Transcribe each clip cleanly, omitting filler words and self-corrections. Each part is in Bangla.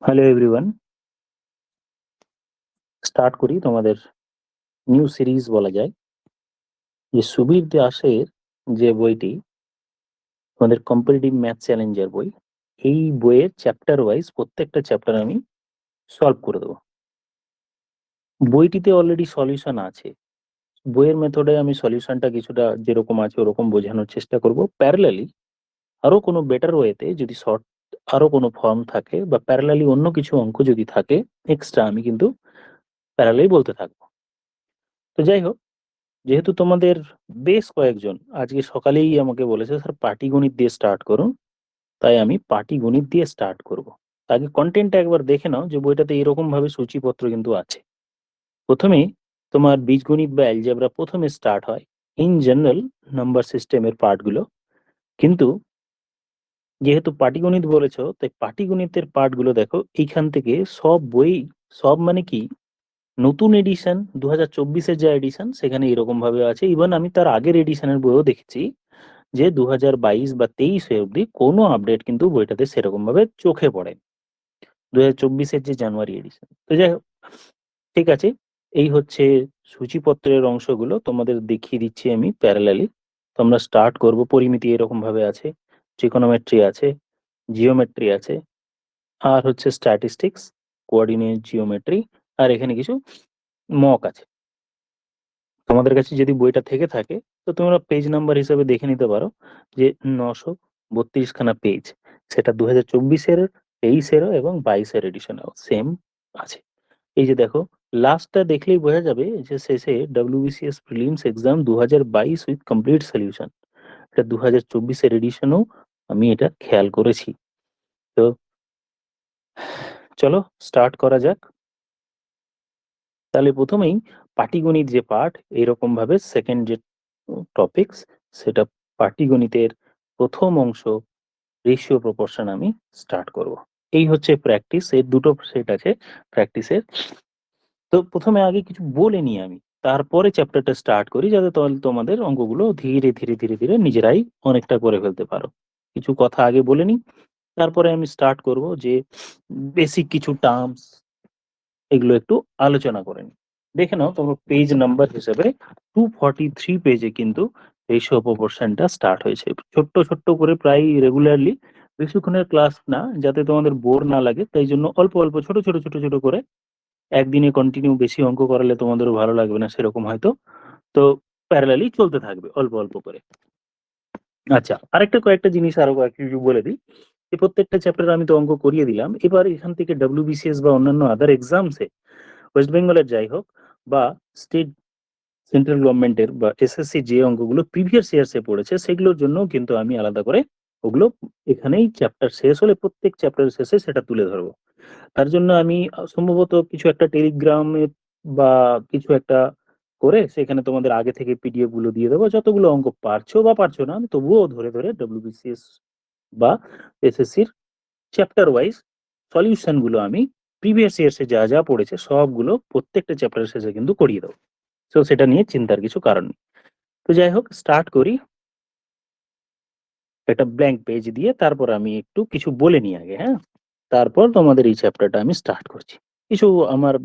হ্যালো এভরিওয়ান, স্টার্ট করি তোমাদের নিউ সিরিজ বলা যায় যে সুবীর দাসের যে বইটি তোমাদের কম্পারেটিভ ম্যাথ চ্যালেঞ্জের বই। এই বইয়ের চ্যাপ্টার ওয়াইজ প্রত্যেকটা চ্যাপ্টার আমি সলভ করে দেবো। বইটিতে অলরেডি সলিউশন আছে। বইয়ের মেথডে আমি সলিউশনটা কিছুটা যেরকম আছে ওরকম বোঝানোর চেষ্টা করব। প্যারালালি আরো কোনো বেটার ওয়েতে যদি শর্ট আরো কোনো ফর্ম থাকে বা প্যারালালি অন্য কিছু অঙ্ক যদি থাকে এক্সট্রা আমি কিন্তু প্যারালালি বলতে থাকবো। তো যাই হোক, যেহেতু তোমাদের বেশ কয়েকজন আজকে সকালেই আমাকে বলেছে স্যার পাটিগণিত দিয়ে স্টার্ট করুন, তাই আমি পাটিগণিত দিয়ে স্টার্ট করব। আগে কন্টেন্টটা একবার দেখে নাও যে বইটাতে এরকম ভাবে সূচিপত্র কিন্তু আছে। প্রথমে তোমার বীজগণিত বা অ্যালজেব্রা প্রথমে স্টার্ট হয়, ইন জেনারেল নাম্বার সিস্টেমের পার্টগুলো। কিন্তু যেহেতু পাটিগণিত বলেছো তাই পাটিগণিতের পার্টগুলো দেখো এইখান থেকে সব বই, সব মানে কি নতুন এডিশন 2024-এর যে এডিশন সেখানে এরকম ভাবে আছে। ইভেন আমি তার আগের এডিশনের বইও দেখেছি যে 2022 বা 23 অবধি কোনো আপডেট কিন্তু বইটাতে সেরকম ভাবে চোখে পড়ে 2024-এর যে জানুয়ারি এডিশন। তো যাই হোক, ঠিক আছে, এই হচ্ছে সূচিপত্রের অংশগুলো তোমাদের দেখিয়ে দিচ্ছি আমি প্যারালালি। তোমরা স্টার্ট করব। পরিমিতি এরকম ভাবে আছে, ট্রিকোনোমেট্রি আছে, জিওমেট্রি আছে, আর হচ্ছে স্ট্যাটিস্টিক্স, কোঅর্ডিনেট জিওমেট্রি, আর এখানে কিছু মক আছে। তোমাদের কাছে যদি বইটা থেকে থাকে তো তোমরা পেজ নাম্বার হিসেবে দেখে নিতে পারো যে 932 খানা পেজ, সেটা 2024-এর, 23-এরও এবং 22-এর এডিশনেও সেম আছে। এই যে দেখো, লাস্টটা দেখলেই বোঝা যাবে যে শেষে WBCS prelims exam 2022 with complete solution, এটা 2024-এর এডিশনেও আমি এটা খেয়াল করেছি। তো চলো স্টার্ট করা যাক। তাহলে প্রথমেই পাটিগণিত যে পার্ট, এরকম ভাবে সেকেন্ড যে টপিকস সেটা পাটিগণিতের প্রথম অংশ রেশিও প্রপোর্শন আমি স্টার্ট করব। এই হচ্ছে প্র্যাকটিস, এর দুটো সেট আছে প্র্যাকটিসের। তো প্রথমে আগে কিছু বলে নিই আমি, তারপরে চ্যাপ্টারটা স্টার্ট করি, যাতে তোমাদের অঙ্কগুলো ধীরে ধীরে ধীরে ধীরে নিজেরাই অনেকটা করে ফেলতে পারো। কিছু কথা আগে বলে নিই, তারপরে আমি স্টার্ট করব যে বেসিক কিছু টার্মস এগুলো একটু আলোচনা করে নিই। দেখে নাও তোমার পেজ নাম্বার হিসেবে 243 পেজে কিন্তু রেশিও প্রপোর্শনটা স্টার্ট হয়েছে। ছোট্ট ছোট্ট করে প্রায় রেগুলারলি, বেশিক্ষণের ক্লাস না, যাতে তোমাদের বোর না লাগে তাই জন্য অল্প অল্প ছোট ছোট ছোট ছোট করে, একদিনে কন্টিনিউ বেশি অঙ্ক করালে তোমাদেরও ভালো লাগবে না সেরকম হয়তো, তো প্যারালালি চলতে থাকবে অল্প অল্প করে। আচ্ছা, আরেকটা কয়েকটা জিনিস আরো কিছু বলে দিই। এই প্রত্যেকটা চ্যাপ্টার আমি তো অঙ্ক করিয়ে দিলাম। এবার এখান থেকে ডব্লিউবিসিএস বা অন্যান্য আদার এক্সামসে, ওয়েস্ট বেঙ্গলের যাই হোক বা স্টেট সেন্ট্রাল গভর্নমেন্টের বা এসএসসি যে অঙ্কগুলো প্রিভিয়াস ইয়ার্সে পড়েছে সেগুলোর জন্য কিন্তু আমি আলাদা করে ওগুলো এখানেই চ্যাপ্টার শেষ হলে প্রত্যেক চ্যাপ্টারের শেষে সেটা তুলে ধরবো। তার জন্য আমি সম্ভবত কিছু একটা টেলিগ্রামে বা কিছু একটা করে সেখানে তোমাদের আগে থেকে পিডিএফ গুলো দিয়ে দেবো। যতগুলো অঙ্ক পারছো বা পারছো না আমি তবুও ধরে ধরে ডব্লিউবিসিএস বা এসএসসির চ্যাপ্টার ওয়াইজ সলিউশন গুলো আমি প্রিভিয়াস ইয়ার্সে যা যা পড়েছে সবগুলো প্রত্যেকটা চ্যাপ্টারের শেষে কিন্তু করিয়ে দেবো। তো সেটা নিয়ে চিন্তার কিছু কারণ নেই। তো যাই হোক, স্টার্ট করি একটা ব্ল্যাঙ্ক পেজ দিয়ে। তারপর আমি একটু কিছু বলে নিই আগে, হ্যাঁ, তারপর তোমাদের এই চ্যাপ্টারটা আমি স্টার্ট করছি। কিছু আমার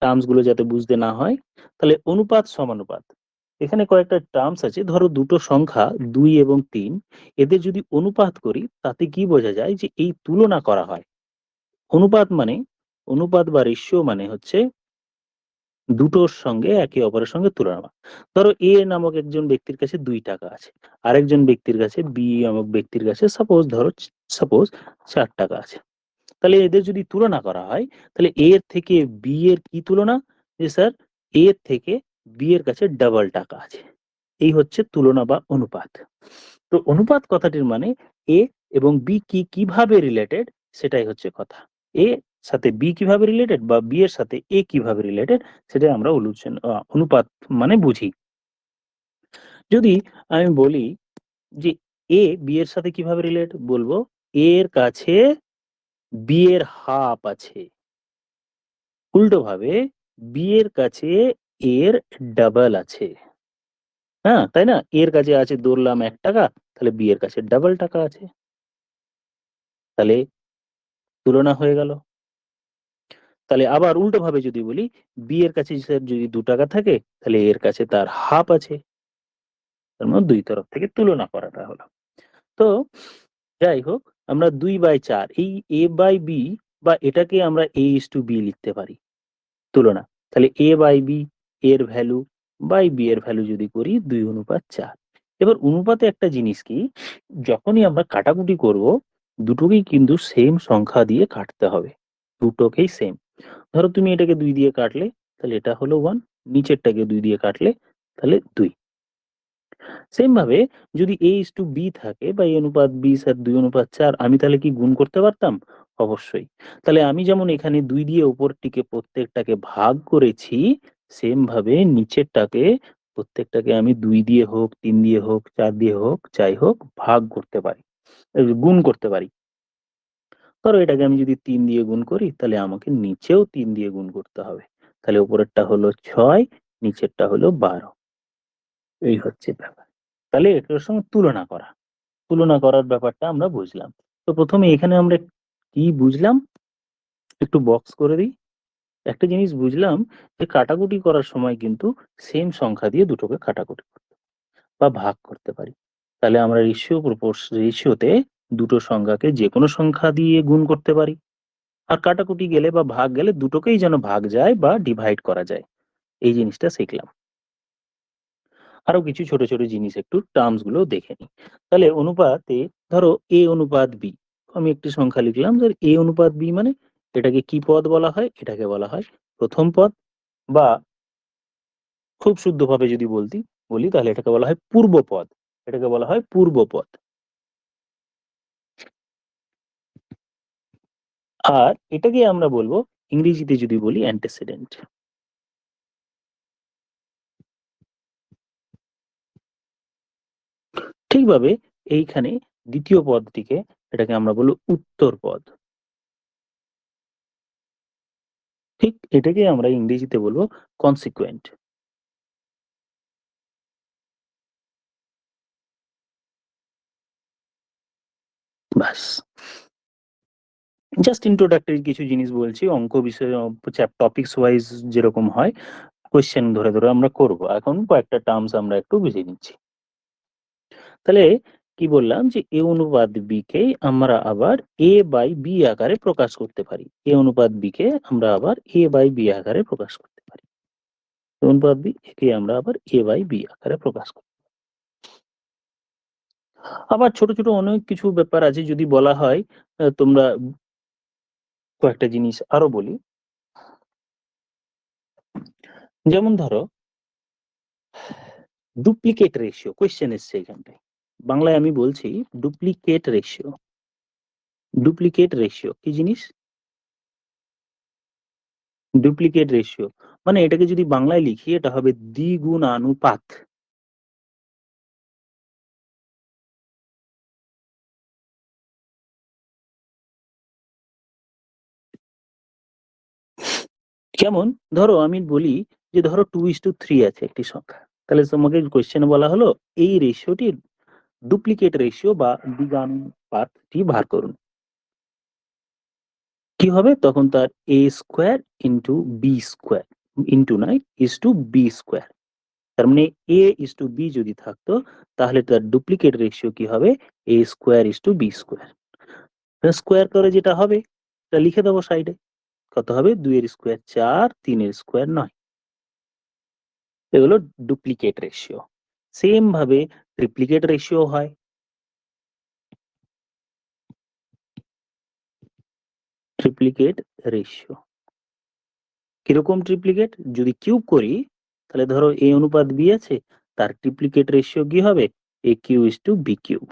টার্মস গুলো যাতে বুঝতে না হয়, তাহলে অনুপাত সমানুপাত, এখানে কয়েকটা টার্মস আছে। ধরো দুটো সংখ্যা 2 এবং 3, এদের যদি অনুপাত করি তাতে কি বোঝা যায় যে এই তুলনা করা হয়। অনুপাত মানে, অনুপাত বা রেশিও মানে হচ্ছে দুটোর সঙ্গে একে অপরের সঙ্গে তুলনা। ধরো এ নামক একজন ব্যক্তির কাছে 2 টাকা আছে, আরেকজন ব্যক্তির কাছে বি নামক ব্যক্তির কাছে সাপোজ 4 টাকা আছে। তাহলে এদের যদি তুলনা করা হয় তাহলে এ এর থেকে বি এর কি তুলনা, যে স্যার এ এর থেকে বি এর কাছে ডাবল টাকা আছে। এই হচ্ছে তুলনা বা অনুপাত। তো অনুপাত কথাটির মানে এ এবং বি কি কিভাবে রিলেটেড সেটাই হচ্ছে কথা। এ সাথে বি কিভাবে রিলেটেড বা বি এর সাথে এ কিভাবে রিলেটেড সেটাই আমরা অনুপাত মানে বুঝি। যদি আমি বলি যে এ বি এর সাথে কিভাবে রিলেট, বলবো এ এর কাছে বি এর হাফ আছে, উল্টো ভাবে বি এর কাছে এর ডাবল আছে। হ্যাঁ তাই না, এর কাছে আছে ধরলাম 1 টাকা, তাহলে বি এর কাছে ডাবল টাকা আছে, তাহলে তুলনা হয়ে গেল। তাহলে আবার উল্টো ভাবে যদি বলি, বি এর কাছে স্যার যদি ২ টাকা থাকে, তাহলে এর কাছে তার হাফ আছে। তার মানে ২ তরফ থেকে তুলনা করাটা হলো। তো যাই হোক, আমরা ২/৪ এই A/B বা এটাকে আমরা A:B লিখতে পারি, তুলনা। তাহলে A/B এর ভ্যালু বাই B এর ভ্যালু যদি করি ২:৪। এবার অনুপাতে একটা জিনিস কি, যখনই আমরা কাটাকুটি করব, দুটোকেই কিন্তু সেম সংখ্যা দিয়ে কাটতে হবে। দুটোকেই সেম। ধরো তুমি এটাকে ২ দিয়ে কাটলে, তাহলে এটা হলো 1, নিচেরটাকে ২ দিয়ে কাটলে তাহলে ২। সেম ভাবে যদি A:B থাকে বা A অনুপাত B স্যার ২:৪, আমি তাহলে কি গুণ করতে পারতাম? অবশ্যই। তাহলে আমি যেমন এখানে ২ দিয়ে উপরটিকে প্রত্যেকটাকে ভাগ করেছি, সেম ভাবে নিচেরটাকে প্রত্যেকটাকে আমি ২ দিয়ে হোক, ৩ দিয়ে হোক, ৪ দিয়ে হোক, যাই হোক ভাগ করতে পারি। গুণ করতে পারি। ধরো এটাকে আমি যদি ৩ দিয়ে গুণ করি, তাহলে আমাকে নিচেও ৩ দিয়ে গুণ করতে হবে। তাহলে উপরেরটা হলো ৬, নিচেরটা হলো ১২। এই হচ্ছে ব্যাপার। তাহলে এটার সঙ্গে তুলনা করা। তুলনা করার ব্যাপারটা আমরা বুঝলাম। তো ১ম এ এখানে আমরা কি বুঝলাম? একটু বক্স করে দিই। একটা জিনিস বুঝলাম যে কাটাকুটি করার সময় কিন্তু সেম সংখ্যা দিয়ে দুটোকে কাটাকুটি বা ভাগ করতে পারি। তাহলে আমরা রেশিওতে দুটো সংখ্যাকে যেকোনো সংখ্যা দিয়ে গুণ করতে পারি। আর কাটাকুটি গেলে বা ভাগ গেলে দুটোকেই যেন ভাগ যায় বা ডিভাইড করা যায়। এই জিনিসটা শিখলাম। আরো কিছু ছোট, ছোট জিনিস একটু টার্মস গুলো দেখে নিই। তাহলে অনুপাতে ধরো A অনুপাত B। আমি একটি সংখ্যা লিখলাম যে A অনুপাত B মানে এটাকে কি পদ বলা হয়? এটাকে বলা হয় প্রথম পদ, বা খুব শুদ্ধভাবে যদি বলি তাহলে এটাকে বলা হয় পূর্ব পদ। এটাকে বলা হয় পূর্ব পদ। আর এটাকে আমরা বলব ইংরেজিতে যদি বলি অ্যান্টিসিডেন্ট। ঠিকভাবে এইখানে দ্বিতীয় পদটিকে এটাকে আমরা বলব উত্তর পদ। ঠিক এটাকে আমরা ইংরেজিতে বলব consequent। ব্যাস। জাস্ট introductory কিছু জিনিস বলছি। অঙ্ক বিষয়ে টপিকস ওয়াইজ যেরকম হয়, কোয়েশ্চেন ধরে, ধরে আমরা করব। এখন কয়েকটা টার্মস আমরা একটু বুঝে নিচ্ছি। তাহলে কি বললাম যে A অনুপাত B কে আমরা আবার A/B আকারে প্রকাশ করতে পারি। A অনুপাত B কে আমরা আবার A/B আকারে প্রকাশ করতে পারি। A অনুপাত B একে আমরা আবার A/B আকারে প্রকাশ করি। আবার ছোট, ছোট অনেক কিছু ব্যাপার আছে, যদি বলা হয় তোমরা কয়েকটা জিনিস আরো বলি। যেমন ধরো ডুপ্লিকেট রেশিও কোয়েশ্চেন এসছে এখানটায়। বাংলায় আমি বলছি ডুপ্লিকেট রেশিও। ডুপ্লিকেট রেশিও কি জিনিস? ডুপ্লিকেট রেশিও মানে এটাকে যদি বাংলায় লিখি এটা হবে দ্বিগুণানুপাত। যেমন ধরো আমি বলি যে ধরো 2:3 আছে একটি সংখ্যা। তাহলে তোমাকে কোয়েশ্চেনে বলা হলো এই রেশিওটির ডুপ্লিকেট রেশিও বা দ্বিগুণানুপাতটি বার করুন। কি হবে তখন? তার a square into b square into নয় ইস টু b স্কয়ার। তার মানে a ইস টু b যদি থাকতো, তাহলে তার ডুপ্লিকেট রেশিও কি হবে? a square is to b square. Square করে যেটা হবে তা লিখে দেবো সাইডে। কত হবে? ২ এর স্কয়ার ৪, ৩ এর স্কয়ার ৯। এগুলো ডুপ্লিকেট রেশিও। সেম ভাবে ট্রিপ্লিকেট রেশিও হয়। ট্রিপ্লিকেট রেশিও কিরকম ট্রিপ্লিকেট? যদি কিউব করি তাহলে ধরো a অনুপাত b আছে, তার ট্রিপ্লিকেট রেশিও কি হবে? a cube is to b cube.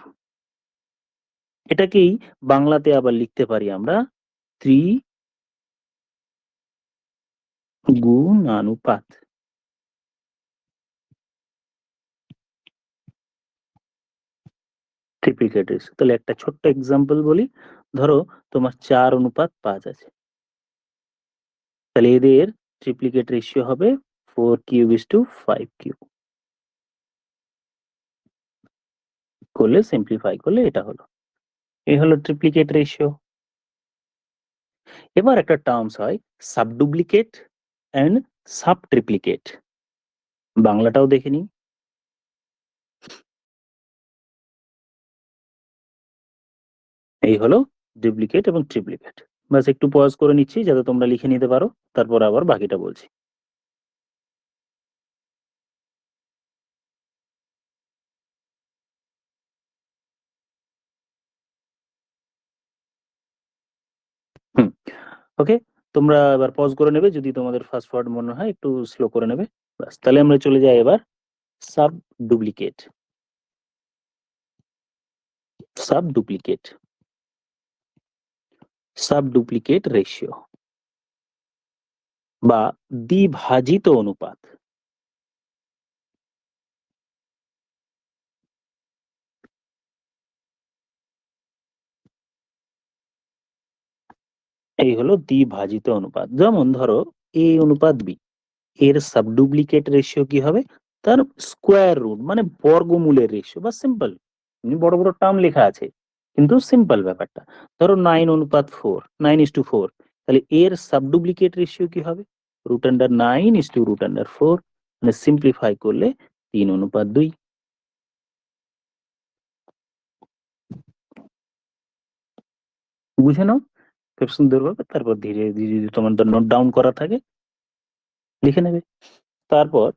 এটাকেই বাংলাতে আবার লিখতে পারি আমরা ত্রিগুণানুপাত। ট্রিপ্লিকেট রেশিও। তাহলে একটা ছোট্ট এক্সাম্পল বলি। ধরো তোমার 4:5 আছে। তাহলে এদের ট্রিপ্লিকেট রেশিও হবে 4 কিউব ইস টু 5 কিউব। করলে সিম্পলিফাই করলে এটা হলো। এই হলো ট্রিপ্লিকেট রেশিও। এবার একটা টার্মস হয় সাবডুপ্লিকেট এন্ড সাবট্রিপ্লিকেট, বাংলাটাও দেখে নিই। এই হলো ডুপ্লিকেট এবং ট্রিপ্লিকেট। বাস একটু পজ করে নিচ্ছি যাতে তোমরা লিখে নিতে পারো, তারপর আবার বাকিটা বলছি। হুম, ওকে, তোমরা এবার পজ করে নেবে, যদি তোমাদের ফাস্ট ফরওয়ার্ড মনে হয় একটু স্লো করে নেবে। বাস, তাহলে আমরা চলে যাই এবার sub duplicate. Sub duplicate, sub duplicate ratio বা দ্বিভাজিত অনুপাত। এই হলো দ্বিভাজিত অনুপাত। যেমন ধরো এ অনুপাত বি, এর সাবডুপ্লিকেট রেশিও কি হবে? তার স্কোয়ার রুট, মানে বর্গমূলের রেশিও বা সিম্পল, বড় বড় টার্ম লেখা আছে কিন্তু সিম্পল ব্যাপারটা। ধরো 9:4, 9:4, তাহলে এর সাবডুপ্লিকেট রেশিও কি হবে? √9:4, মানে সিম্পলিফাই করলে 3:2। বুঝে নাও খুব সুন্দরভাবে, তারপর ধীরে ধীরে যদি তোমার নোট ডাউন করা থাকে লিখে নেবে। তারপর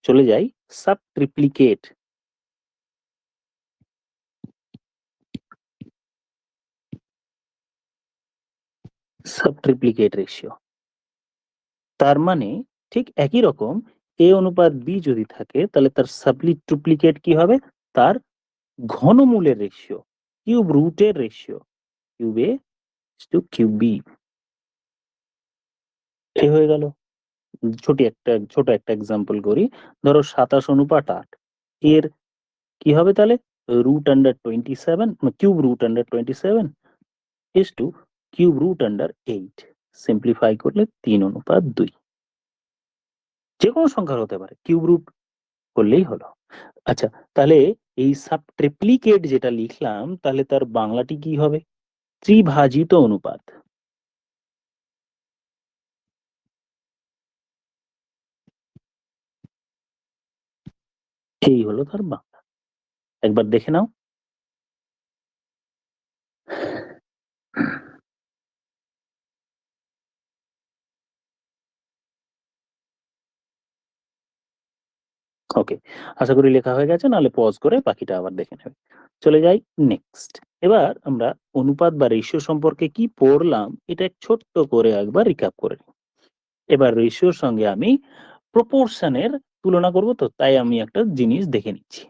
চলে যাই সাব ট্রিপ্লিকেট। সাব ট্রিপ্লিকেট রেশিও, তার মানে ঠিক একই রকম এ অনুপাত বি যদি থাকে তাহলে তার সাবলি ট্রিপ্লিকেট কি হবে? তার ঘনমূলের রেশিও, কিউব রুটের রেশিও, কিউব এ টু কিউব বি। এই হয়ে গেল। ছোট একটা এক্সাম্পল করি। ধরো 27:8, এর কি হবে তাহলে? √27, cube √27 is to cube √8, simplify করলে 3:2। যে কোনো সংখ্যার হতে পারে, কিউব রুট করলেই হলো। আচ্ছা, তাহলে এই সাব ট্রিপ্লিকেট যেটা লিখলাম তাহলে তার বাংলাটি কি হবে? ত্রিভাজিত অনুপাত। এই হলো তার বাংলা, একবার দেখে নাও। ওকে, আশা করি লেখা হয়ে গেছে, নাহলে পজ করে বাকিটা আবার দেখে নেবে। চলে যাই নেক্সট। এবার আমরা অনুপাত বা রেশিও সম্পর্কে কি পড়লাম এটা ছোট্ট করে একবার রিক্যাপ করে নিই। এবার রেশিওর সঙ্গে আমি প্রপোর্শনের তুলনা করব, তো তাই আমি একটা জিনিস দেখে নিচ্ছি।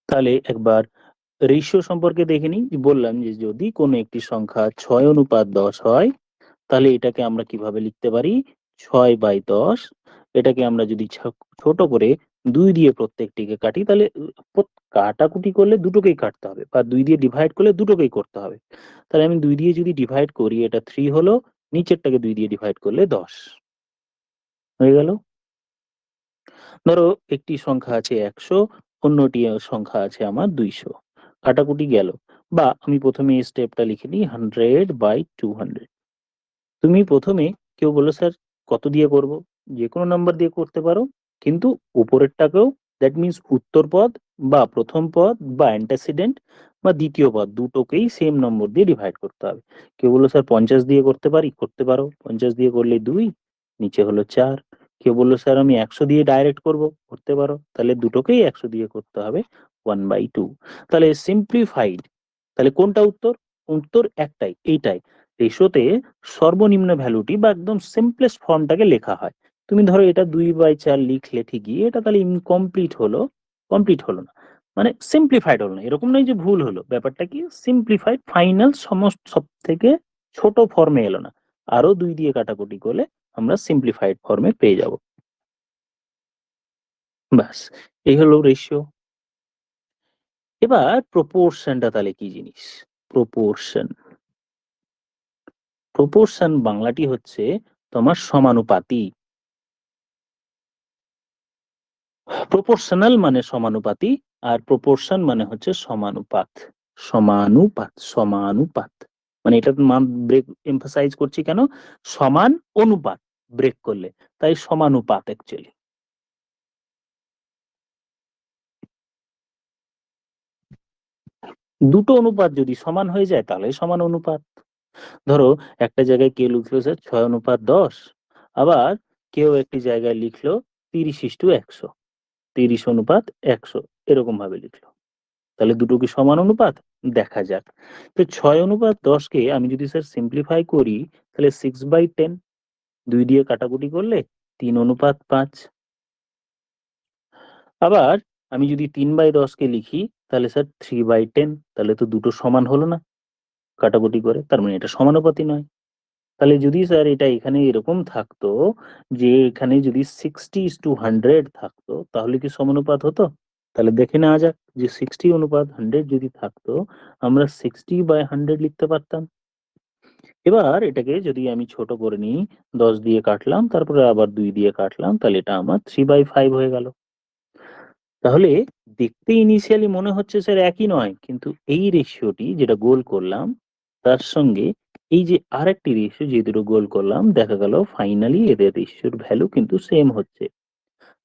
তাহলে একবার রেশিও সম্পর্কে দেখে নিই। বললাম যে যদি কোনো একটি সংখ্যা 6:10 হয় তাহলে এটাকে আমরা কিভাবে লিখতে পারি? 6/10। এটাকে আমরা যদি ছোট করে 2 দিয়ে প্রত্যেকটিকে কাটি তাহলে কাটাকুটি করলে দুটোকেই কাটতে হবে, বা 2 দিয়ে ডিভাইড করলে দুটোকেই করতে হবে। তাহলে আমি 2 দিয়ে যদি ডিভাইড করি এটা 3 হলো, নিচেরটাকে 2 দিয়ে ডিভাইড করলে 10 হয়ে গেল। ধরো একটি সংখ্যা আছে 100, অন্যটি সংখ্যা আছে আমার 200, কাটাকুটি গেল। বা আমি প্রথমে এই স্টেপটা লিখে নিই 100/200। তুমি প্রথমে, কেউ বললো স্যার কত দিয়ে করব? যে কোনো নাম্বার দিয়ে করতে পারো, কিন্তু উপরেরটাকেও, দ্যাট মিন্স উত্তর পদ বা প্রথম পদ বা অ্যান্টাসিডেন্ট বা দ্বিতীয় পদ দুটোকেই সেম নম্বর দিয়ে ডিভাইড করতে হবে। কেউ বললো স্যার 50 দিয়ে করতে পারি, করতে পারো, 50 দিয়ে করলে 2, নিচে হলো 4। কেউ বললো স্যার আমি 100 দিয়ে ডাইরেক্ট করব, করতে পারো, তাহলে দুটোকেই 100 দিয়ে করতে হবে, 1/2। তাহলে সিম্পলিফাইড, তাহলে কোনটা উত্তর? উত্তর একটাই, এইটাই। রেশোতে সর্বনিম্ন ভ্যালুটি বা একদম সিম্পলেস্ট ফর্মটাকে লেখা হয়। তুমি ধরো এটা 2/4 লিখলে ঠিকই, এটা তাহলে ইনকমপ্লিট হলো, কমপ্লিট হলো না, মানে সিম্পলিফাইড হলো না। এরকম নয় যে ভুল হলো, ব্যাপারটা কি সিম্পলিফাইড, ফাইনাল সমস্ত সব থেকে ছোট ফর্মে এলো না। আরো 2 দিয়ে কাটাকুটি করলে আমরা সিম্পলিফাইড ফর্মে পেয়ে যাব। ব্যাস, এই হলো রেশিও। এবার প্রপোর্শনটা তাহলে কি জিনিস? প্রপোর্শন, প্রপোর্শন বাংলাটি হচ্ছে তোমার সমানুপাতি। প্রপোর্শনাল মানে সমানুপাতি, আর প্রপোর্শন মানে হচ্ছে সমানুপাত। সমানুপাত, সমানুপাত। মানে এটা মান ব্রেক এমফাসাইজ করছি কেন, সমান অনুপাত ব্রেক করলে, তাই সমানুপাত অ্যাকচুয়ালি। দুটো অনুপাত যদি সমান হয়ে যায় তাহলে সমান অনুপাত। ধরো একটা জায়গায় কেউ লিখলো স্যার 6:10, আবার কেউ একটি জায়গায় লিখলো 30:100, 30:100 এরকম ভাবে লিখলো, তাহলে দুটো কি সমান অনুপাত? দেখা যাক। তো 6:10 কে আমি যদি স্যার সিম্পলিফাই করি তাহলে 6/10, 2 দিয়ে কাটাকুটি করলে 3:5। আবার আমি যদি 3/10 কে লিখি তাহলে স্যার 3/10, তাহলে তো দুটো সমান হলো না কাটাকুটি করে, তার মানে এটা সমানুপাতই নয়। তাহলে যদি স্যার এটা এখানে এরকম থাকতো যে এখানে যদি 60:100 থাকতো তাহলে কি সমানুপাত হতো? তাহলে দেখে নেওয়া যাক যে 60:100 যদি থাকতো আমরা 60/100 লিখতে পারতাম। এবার এটাকে যদি আমি ছোট করে নিই, 10 দিয়ে কাটলাম, তারপরে আবার 2 দিয়ে কাটলাম, তাহলে এটা আমার 3/5 হয়ে গেল। তাহলে দেখতে ইনিশিয়ালি মনে হচ্ছে স্যার একই নয়, কিন্তু এই রেশিওটি যেটা গোল করলাম তার সঙ্গে এই যে আরেকটি রেশিও যে দুটো গোল করলাম, দেখা গেল ফাইনালি এদের রেশিওর ভ্যালু কিন্তু সেম হচ্ছে।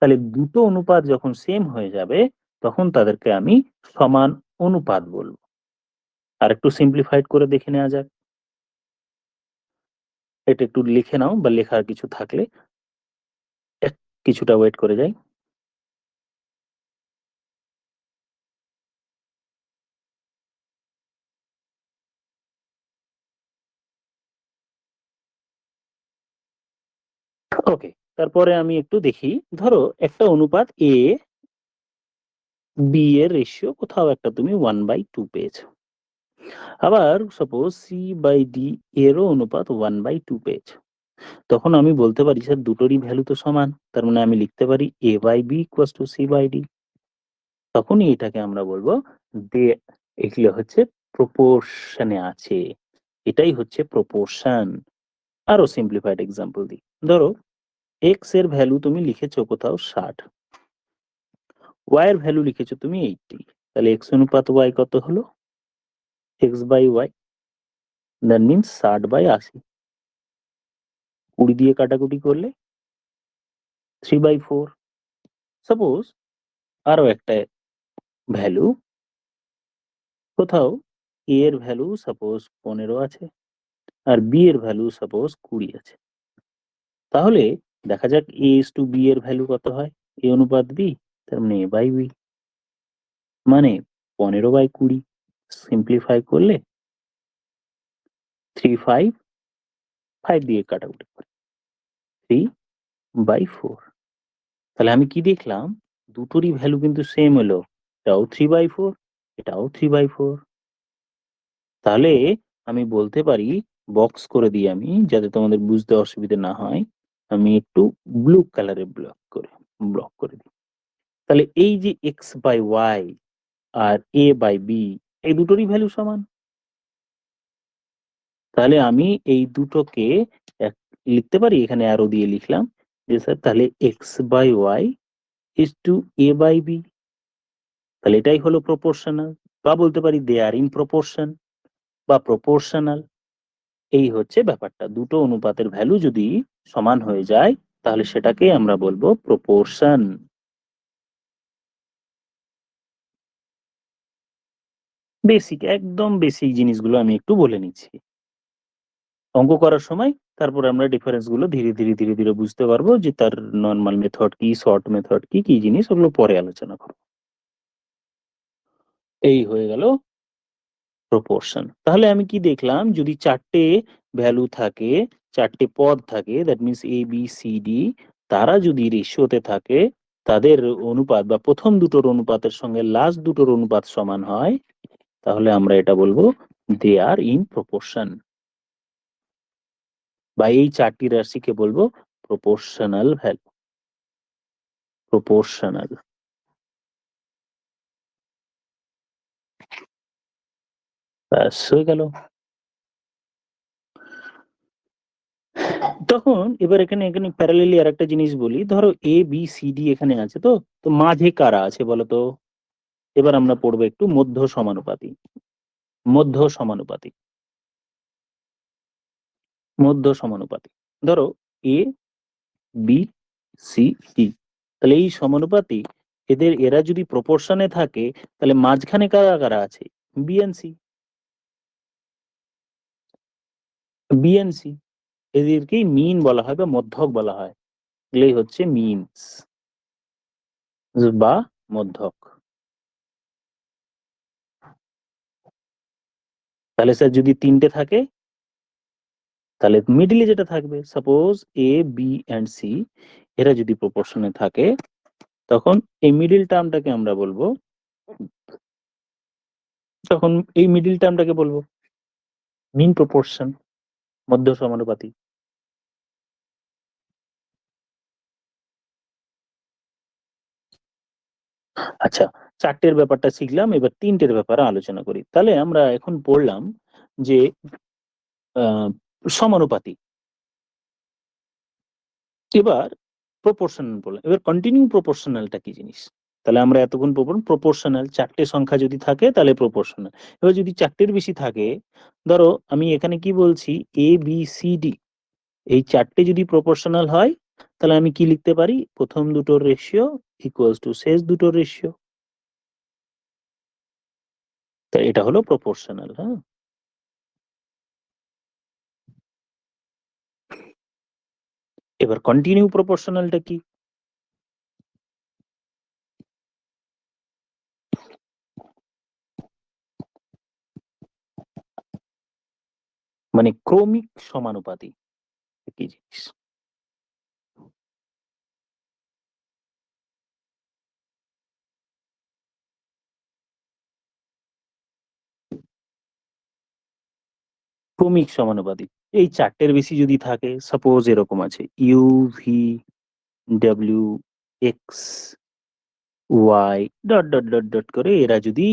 তাহলে দুটো অনুপাত যখন সেম হয়ে যাবে তখন তাদেরকে আমি সমান অনুপাত বলবো। আর একটু সিম্পলিফাইড করে দেখে নেওয়া যাক। এটা একটু লিখে নাও বা লেখার কিছু থাকলে কিছুটা ওয়েট করে যাই। ওকে, তারপরে আমি একটু দেখি, ধরো একটা অনুপাত এ বি এর রেশিও কোথাও একটা তুমি 1/2 পেয়েছো, আবার সাপোজ সি বাই ডি এরও অনুপাত 1/2 পেয়েছো, তখন আমি বলতে পারি স্যার দুটোরই ভ্যালু তো সমান, তার মানে আমি লিখতে পারি A by B equals to C by D. তখনই এটাকে আমরা বলবো দে, এগুলো হচ্ছে প্রপোর্শনে আছে, এটাই হচ্ছে প্রপোর্শন। আরো সিম্পলিফাইড এক্সাম্পল দিই, ধরো এক্স এর ভ্যালু তুমি লিখেছো কোথাও 60, ওয়াই এর ভ্যালু লিখেছো তুমি 80, তাহলে এক্স অনুপাত ওয়াই কত হলো? X by Y, that means 60/80, 20 দিয়ে কাটাকুটি করলে 3/4। সাপোজ আরো একটা ভ্যালু, কোথাও এ এর ভ্যালু সাপোজ 15 আছে আর বি এর ভ্যালু সাপোজ 20 আছে, তাহলে দেখা যাক এ ইস টু বি এর ভ্যালু কত হয়, এ অনুপাত বি, তার মানে এ বাই বি, মানে 15/20, সিম্পলিফাই করলে 3, 5, 5 দিয়ে কাটাকুটি করে 3/4। তাহলে আমি কি দেখলাম, দুটোরই ভ্যালু কিন্তু সেম হলো, এটাও 3/4, এটাও 3/4। তাহলে আমি বলতে পারি, বক্স করে দিই আমি যাতে তোমাদের বুঝতে অসুবিধা না হয়, আমি একটু ব্লু কালারে ব্লক করে দিই। তাহলে এই যে এক্স বাই ওয়াই আর এ বাই বি এই দুটোরই ভ্যালু সমান, তাহলে আমি এই দুটোকে লিখতে পারি, এখানে অ্যারো দিয়ে লিখলাম যে স্যার তাহলে X by Y is to A by B, তাহলে এটাই হলো প্রপোর্শনাল, বা বলতে পারি দে আর ইন প্রপোর্শন বা প্রপোর্শনাল। এই হচ্ছে ব্যাপারটা, দুটো অনুপাতের ভ্যালু যদি সমান হয়ে যায় তাহলে সেটাকে আমরা বলবো প্রপোর্শন। বেসিক, একদম বেসিক জিনিসগুলো আমি একটু বলে নিচ্ছি, অঙ্ক করার সময় তারপর আমরা ডিফারেন্স গুলো ধীরে ধীরে ধীরে ধীরে বুঝতে পারবো যে তার নর্মাল মেথড কি, শর্ট মেথড কি কি জিনিস, ওগুলো পরে আলোচনা করবো। এই হয়ে গেল প্রপোর্শন। তাহলে আমি কি দেখলাম, যদি চারটে ভ্যালু থাকে, চারটে পদ থাকে, that means A B C D, তারা যদি রেশিওতে থাকে, তাদের অনুপাত বা প্রথম দুটোর অনুপাতের সঙ্গে লাস্ট দুটোর অনুপাত সমান হয়, তাহলে আমরা এটা বলবো দে আর ইন প্রপোর্শন, বা এই চারটি রাশিকে বলবো প্রপোর্শনাল ভ্যালু, প্রপোর্শনাল। ব্যাস হয়ে গেল। তখন এবার এখানে এখানে প্যারালালি আরেকটা জিনিস বলি, ধরো এ বি সি ডি এখানে আছে, তো তো মাঝে কারা আছে বলো তো? এবার আমরা পড়বো একটু মধ্য সমানুপাতি। মধ্য সমানুপাতি। মধ্য সমানুপাতি ধরো এ বি সি ডি, তাহলে এই সমানুপাতি এরা যদি প্রপোর্শনে থাকে তাহলে মাঝখানে কারা কারা আছে? বিএনসি। বিএনসি এদেরকেই মিন বলা হয় বা মধ্যক বলা হয়। এগুলোই হচ্ছে মিনস বা মধ্যক। তাহলে স্যার যদি তিনটে থাকে তাহলে মিডিলে যেটা থাকবে, suppose A B and C এরা যদি প্রপোর্শনে থাকে তখন এই মিডিল টার্মটাকে আমরা বলবো, তখন এই মিডিল টার্মটাকে বলবো মিন প্রপোর্শন, মধ্য সমানুপাতি। আচ্ছা, চারটের ব্যাপারটা শিখলাম, এবার তিনটের ব্যাপারে আলোচনা করি। তাহলে আমরা এখন পড়লাম যে সমানুপাতি, এবার প্রপোর্শনাল বললাম, এবার কন্টিনিউ প্রপোর্শনালটা কি জিনিস? তাহলে আমরা এতক্ষণ প্রপোর্শনাল চারটে সংখ্যা যদি থাকে তাহলে প্রপোর্শনাল। এবার যদি চারটের বেশি থাকে, ধরো আমি এখানে কি বলছি এ বি সি ডি, এই চারটে যদি প্রপোর্শনাল হয় তাহলে আমি কি লিখতে পারি? প্রথম দুটোর রেশিও ইকুয়ালস টু শেষ দুটোর রেশিও। তা এটা হলো প্রপোর্শনাল। হ্যাঁ, এবার কন্টিনিউ প্রপোর্শনালটা কি? মানে ক্রমিক সমানুপাতি কি জিনিস? ক্রমিক সমানুপাতি এই চারটের বেশি যদি থাকে, সাপোজ এরকম আছে U V W X Y dot dot dot dot করে, এরা যদি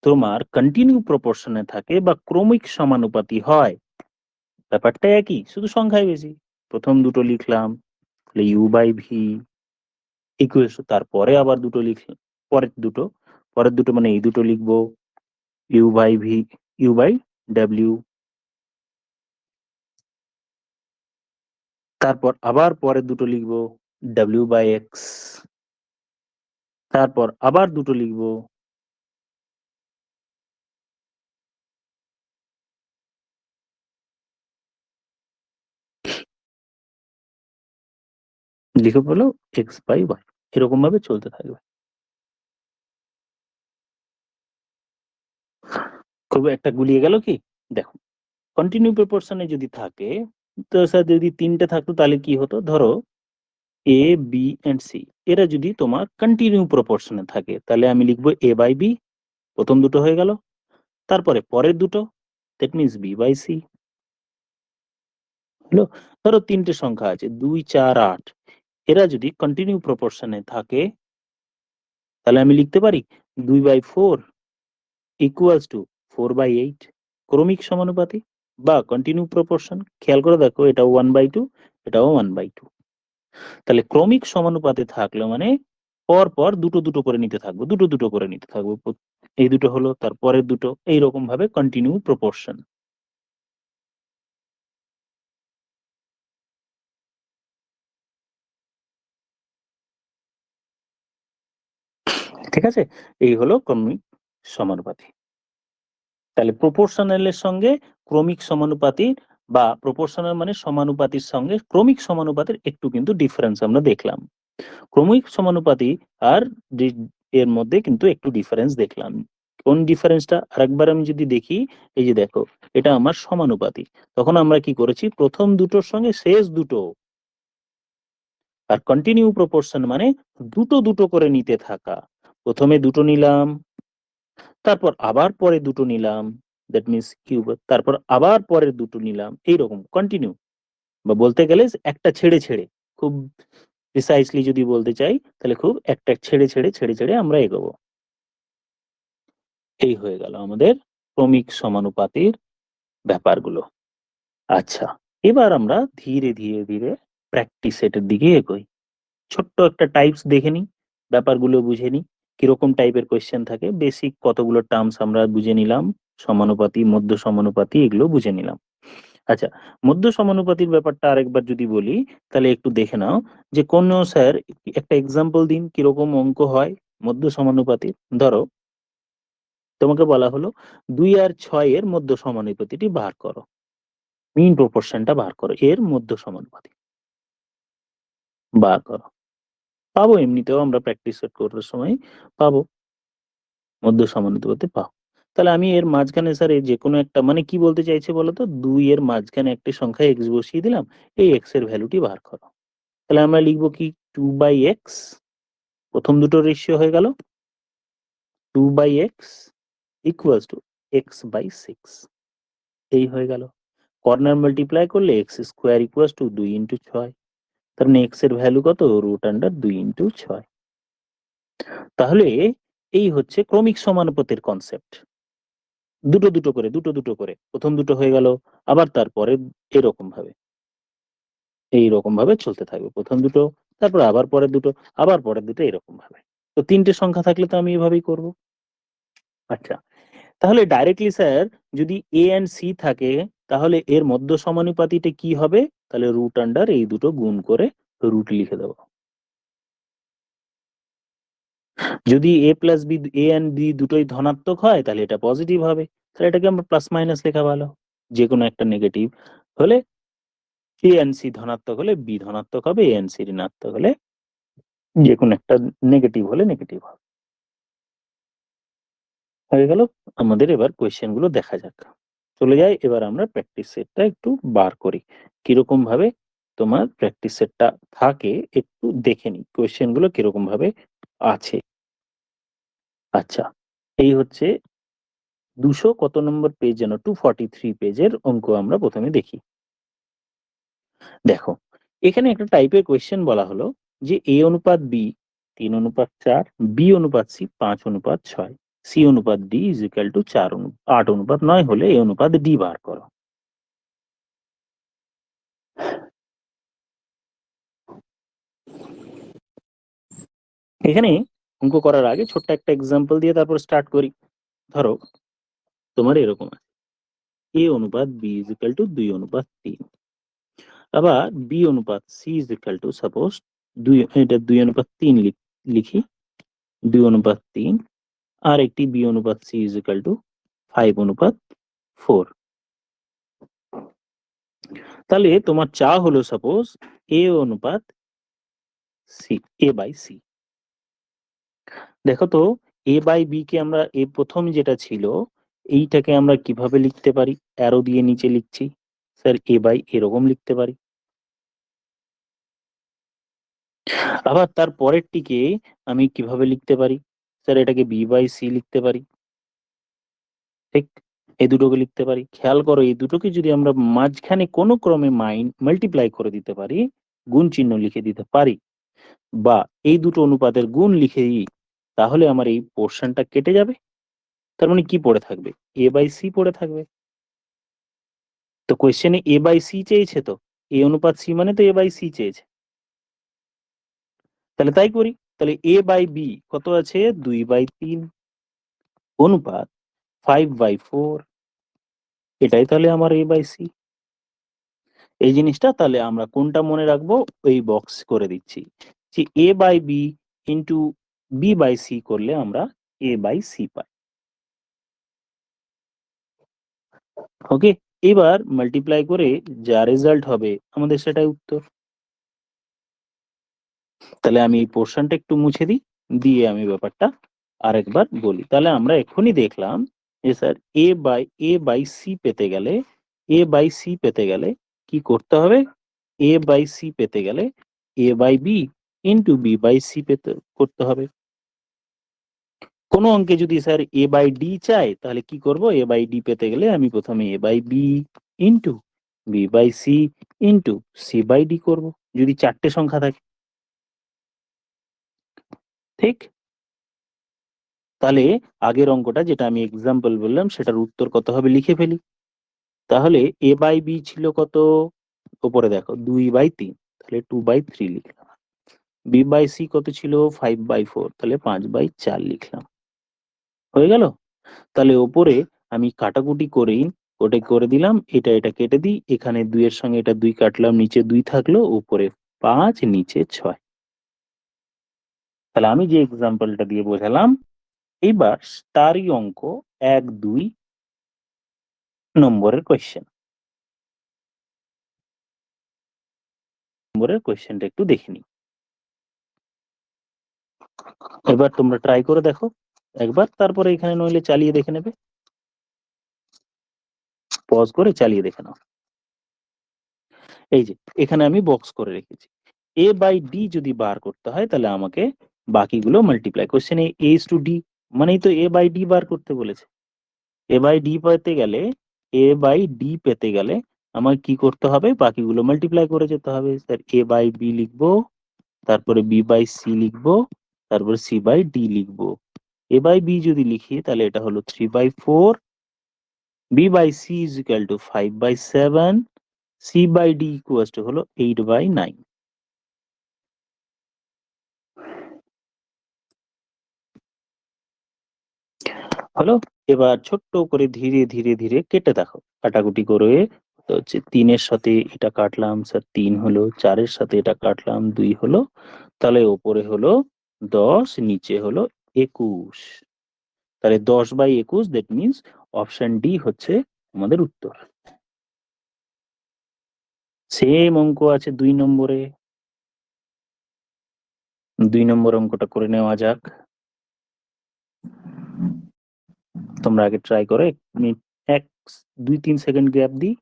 তোমার কন্টিনিউ প্রপোর্শনে থাকে বা ক্রমিক সমানুপাতি হয়, ব্যাপারটা একই, শুধু সংখ্যায় বেশি। প্রথম দুটো লিখলাম ইউ বাই ভি ইকুয়ালস, তারপরে আবার দুটো লিখলাম, পরের দুটো মানে এই দুটো লিখবো U by V, U by W, তারপর আবার পরের দুটো লিখবো ডাব্লিউ বাই এক্স, তারপর আবার দুটো লিখবো, লিখে বলো এক্স বাই ওয়াই, এরকম ভাবে চলতে থাকবে। খুব একটা গুলিয়ে গেল কি? দেখো, কন্টিনিউ প্রপোর্শনে যদি থাকে, তো স্যার যদি তিনটে থাকতো তাহলে কি হতো? ধরো এ বি এন্ড সি এরা যদি তোমার কন্টিনিউ প্রপোর্শনে থাকে তাহলে আমি লিখবো এ বাই বি, প্রথম দুটো হয়ে গেল, তারপরে পরের দুটো, that means B by C হলো। ধরো তিনটে সংখ্যা আছে 2 4 8, এরা যদি কন্টিনিউ প্রপোর্শনে থাকে তাহলে আমি লিখতে পারি 2/4 ইকুয়ালস টু 4/8, ক্রমিক সমানুপাতি বা কন্টিনিউ প্রপোর্শন। খেয়াল করে দেখো, এটা 1/2, এটাও 1/2। তাহলে ক্রমিক সমানুপাতে থাকলো মানে পর পর দুটো দুটো করে নিতে থাকবো, দুটো দুটো করে নিতে থাকবো, এই দুটো হলো, তারপরের দুটো, এইরকম ভাবে কন্টিনিউ প্রপোর্শন। ঠিক আছে, এই হলো ক্রমিক সমানুপাতি। তাহলে প্রপোর্শনালের সঙ্গে ক্রমিক সমানুপাতির বা প্রপোর্শনাল মানে সমানুপাতির সঙ্গে ক্রমিক সমানুপাতির একটু কিন্তু ডিফারেন্স আমরা দেখলাম। ক্রমিক সমানুপাতি আর এর মধ্যে কিন্তু একটু ডিফারেন্স দেখলাম। কোন ডিফারেন্সটা আরেকবার আমি যদি দেখি, এই যে দেখো এটা আমার সমানুপাতি, তখন আমরা কি করেছি প্রথম দুটোর সঙ্গে শেষ দুটো, আর কন্টিনিউ প্রপোর্শন মানে দুটো দুটো করে নিতে থাকা, প্রথমে দুটো নিলাম, তারপর আবার পরে দুটো নিলাম, দ্যাট মিনস কিউব, তারপর আবার পরের দুটো নিলাম, এইরকম কন্টিনিউ, বা বলতে গেলে একটা ছেড়ে ছেড়ে, খুব প্রিসাইসলি যদি বলতে চাই তাহলে খুব একটা ছেড়ে ছেড়ে ছেড়ে ছেড়ে আমরা এগোবো। এই হয়ে গেল আমাদের ক্রমিক সমানুপাতির ব্যাপারগুলো। আচ্ছা, এবার আমরা ধীরে ধীরে ধীরে প্র্যাকটিস সেটের দিকে এগোই। ছোট্ট একটা টাইপস দেখে নিই, ব্যাপারগুলো বুঝে নিই কিরকম টাইপের কোয়েশ্চেন থাকে, বেসিক কতগুলো টার্মস আমরা বুঝে নিলাম, সমানুপাতি, মধ্য সমানুপাতি, এগুলো বুঝে নিলাম। আচ্ছা, মধ্য সমানুপাতির ব্যাপারটা আরেকবার যদি বলি, তাহলে একটু দেখে নাও যে কোন স্যার একটা এক্সাম্পল দিন কিরকম অঙ্ক হয় মধ্য সমানুপাতির। ধরো তোমাকে বলা হলো 2 আর 6 এর মধ্য সমানুপাতিটি বার করো, মিন প্রপোর্শনটা বার করো, এর মধ্য সমানুপাতি বার করো। পাবো, এমনিতেও আমরা প্র্যাকটিস করার সময় পাবো, মধ্য সমানুপাতি পাবো। তাহলে আমি এর মাঝখানে স্যার এই যে কোনো একটা, মানে কি বলতে চাইছে বলতো, 2 এর মাঝখানে একটি সংখ্যা এক্স বসিয়ে দিলাম, এই এক্স এর ভ্যালুটি বার করো। তাহলে আমরা লিখবো কি, 2/x, প্রথম দুটো রেশিও হয়ে গেল, 2/x ইকুয়ালস টু x/6, এই হয়ে গেল। কর্নার মাল্টিপ্লাই করলে এক্স স্কোয়ার ইকুয়ালস টু 2 × 6, তার মানে এক্স এর ভ্যালু কত, √2 × 6। তাহলে এই হচ্ছে ক্রমিক সমানুপাতের কনসেপ্ট। দুটো দুটো করে, দুটো দুটো করে, প্রথম দুটো হয়ে গেল, আবার তারপরে এরকম ভাবে, এইরকম ভাবে চলতে থাকবে, প্রথম দুটো, তারপর আবার পরের দুটো, আবার পরের দুটো, এরকম ভাবে। তো তিনটে সংখ্যা থাকলে তো আমি এভাবেই করব। আচ্ছা, তাহলে ডাইরেক্টলি স্যার যদি এ এন্ড সি থাকে, তাহলে এর মধ্য সমানুপাতিটা কি হবে, তাহলে √, এই দুটো গুণ করে রুট লিখে দেবো। যদি A plus B, A and B দুটোই ধনাত্মক হয়, তাহলে এটা পজিটিভ হবে, তাহলে এটাকে আমরা প্লাস মাইনাস লেখা ভালো। যে কোনো একটা নেগেটিভ হলে, এ এন্ড সি ধনাত্মক হলে বি ধনাত্মক হবে, এ এন্ড সি ঋণাত্মক হলে যে কোনো একটা নেগেটিভ হলে নেগেটিভ হবে। হয়ে গেল। আমাদের এবার কোয়েশ্চেন গুলো দেখা যাক। চলে যাই এবার আমরা প্র্যাকটিস সেটটা একটু বার করি, কিরকম ভাবে তোমার প্র্যাকটিস সেটটা থাকে একটু দেখে নিই, কোয়েশ্চেন গুলো কিরকম ভাবে আছে। আচ্ছা, এই হচ্ছে 200 কত নম্বর পেজ যেন, 243 পেজের অঙ্ক আমরা প্রথমে দেখি। দেখো, এখানে একটা টাইপের কোয়েশ্চেন বলা হলো যে এ অনুপাত বি 3:4, বি অনুপাত সি 5:6, সি অনুপাত ডি ইজ ইকুয়াল টু 8:9 হলে এ অনুপাত ডি বার করো। এখানে অঙ্ক করার আগে ছোট্ট একটা এক্সাম্পল দিয়ে তারপর স্টার্ট করি। ধরো তোমার এরকম আছে, এ অনুপাত বি ইজ ইকুয়াল টু 2:3, আবার বি অনুপাত C is equal to, suppose এটা 2:3 লিখি, 2:3, আর একটি বি অনুপাত সি ইজ ইকুয়াল টু 5:4। তাহলে তোমার চা হলো সাপোজ এ অনুপাত সি, এ বাই সি। দেখো তো, এ বাই বি কে আমরা, এ প্রথম যেটা ছিল এইটাকে আমরা কিভাবে লিখতে পারি, অ্যারো দিয়ে নিচে লিখছি, স্যার এ বাই এরকম লিখতে পারি। আবার তার পরেরটিকে আমি কিভাবে লিখতে পারি, স্যার এটাকে বি বাই সি লিখতে পারি, ঠিক, এই দুটোকে লিখতে পারি। খেয়াল করো, এই দুটোকে যদি আমরা মাঝখানে কোনো ক্রমে মাল্টিপ্লাই করে দিতে পারি, গুণ চিহ্ন লিখে দিতে পারি, বা এই দুটো অনুপাতের গুণ লিখে দিই, তাহলে আমার এই পোর্শনটা কেটে যাবে। তার মানে কি পড়ে থাকবে, এ বাই সি পড়ে থাকবে। তো কোয়েশ্চেনে এ বাই সি চেয়েছে, তো এ অনুপাত সি মানে তো এ বাই সি চেয়েছে, তাহলে তাই করি। তাহলে এ বাই বি কত আছে, 2/3 অনুপাত 5/4, এটাই তাহলে আমার এ বাই সি। এই জিনিসটা তাহলে আমরা কোনটা মনে রাখবো, ওই বক্স করে দিচ্ছি যে A by B into B by C করলে আমরা এ বাই সি পাই। ওকে, এবার মাল্টিপ্লাই করে যা রেজাল্ট হবে আমাদের সেটাই উত্তর। তাহলে আমি এই পোর্শনটা একটু মুছে দিই, দিয়ে আমি ব্যাপারটা আরেকবার বলি। তাহলে আমরা এক্ষুনি দেখলাম যে স্যার এ বাই সি পেতে গেলে, এ বাই সি পেতে গেলে কি করতে হবে, এ বাই সি পেতে গেলে A by B into B by C পেতে করতে হবে। কোনো অঙ্কে যদি স্যার এ বাই ডি চাই, তাহলে কি করব, এ বাই ডি পেতে গেলে আমি প্রথমে A by B into B by C into C by D করবো, যদি চারটে সংখ্যা থাকে, ঠিক। তাহলে আগের অঙ্কটা যেটা আমি এক্সাম্পল বললাম সেটার উত্তর কত হবে লিখে ফেলি। তাহলে এ বাই বি ছিল কত, উপরে দেখো 2/3, তাহলে 2/3 লিখলাম। বি বাই সি কত ছিল, 5/4, তাহলে 5/4 লিখলাম। হয়ে গেল। তাহলে ওপরে আমি কাটাকুটি করেই ওটা করে দিলাম, এটা কেটে দিই, এখানে 2 এর সঙ্গে এটা 2 কাটলাম, নিচে 2 থাকলো, উপরে 5, নিচে 6। তাহলে আমি যে এক্সাম্পলটা দিয়ে বোঝালাম, এইবার তারই অঙ্ক 1-2 নম্বরের কোয়েশ্চেন। নম্বরের কোয়েশ্চেনটা একটু দেখে নিই। এবার তোমরা ট্রাই করে দেখো একবার, তারপরে এখানে নইলে চালিয়ে দেখে নেবে, পজ করে চালিয়ে দেখে নাও। এই যে এখানে আমি বক্স করে রেখেছি, a বাই ডি যদি বার করতে হয় তাহলে আমাকে বাকিগুলো মাল্টিপ্লাই, কোশ্চেনে a ইজ টু ডি মানেই তো a বাই ডি বার করতে বলেছে। a বাই ডি পেতে গেলে, a বাই ডি পেতে গেলে আমাকে কি করতে হবে, বাকিগুলো মাল্টিপ্লাই করে যেতে হবে। স্যার a বাই বি লিখবো, তারপরে b বাই সি লিখবো, তারপরে c বাই ডি লিখবো। a বাই বি যদি লিখি তাহলে এটা হলো 3/4, b by C is equal to 5/7, c by D equal to হলো 8/9। হলো। এবার ছোট্ট করে ধীরে ধীরে ধীরে কেটে দেখো, কাটাকুটি করে। তো হচ্ছে 3-এর সাথে এটা কাটলাম, স্যার 3 হলো, 4-এর সাথে এটা কাটলাম, 2 হলো, তাহলে ওপরে হলো 10, নিচে হলো 21। তাহলে 10/21, দ্যাট মিনস অপশন ডি হচ্ছে আমাদের উত্তর। সেম অঙ্ক আছে 2 নম্বরে, 2 নম্বর অঙ্কটা করে নেওয়া যাক। তোমরা আগে ট্রাই করো, 1 মিনিট, 2-3 সেকেন্ড গ্যাপ দিই।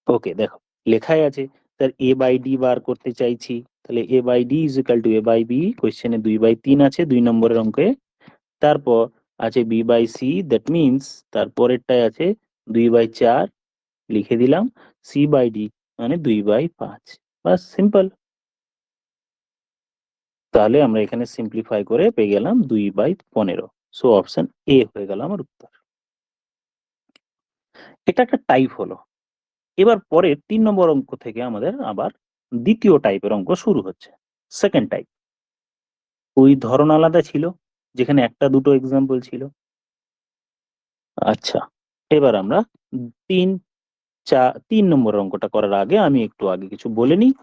ওকে, দেখো লেখাই আছে, স্যার এ বাই ডি বার করতে চাইছি, তাহলে A by D is equal to A by B, কোয়েশ্চেনে 2/3 আছে 2 নম্বরের অঙ্কে। তারপর আছে B by C, that means তারপরেরটায় আছে 2/4, লিখে দিলাম। সি বাই ডি মানে 2/5। বাস, সিম্পল। তাহলে আমরা এখানে সিম্পলিফাই করে পেয়ে গেলাম 2/15। সো অপশন এ হয়ে গেল আমার উত্তর। এটা একটা টাইপ হলো। এবার পরের 3 নম্বর অঙ্ক থেকে আমাদের আবার দ্বিতীয় টাইপের অঙ্ক শুরু হচ্ছে, সেকেন্ড টাইপ। ওই ধরন আলাদা ছিল, যেখানে একটা দুটো এক্সাম্পল ছিল। আচ্ছা, এবার আমরা 3 নম্বর অঙ্কটা করার আগে আমি একটু আগে কিছু বলে নিই,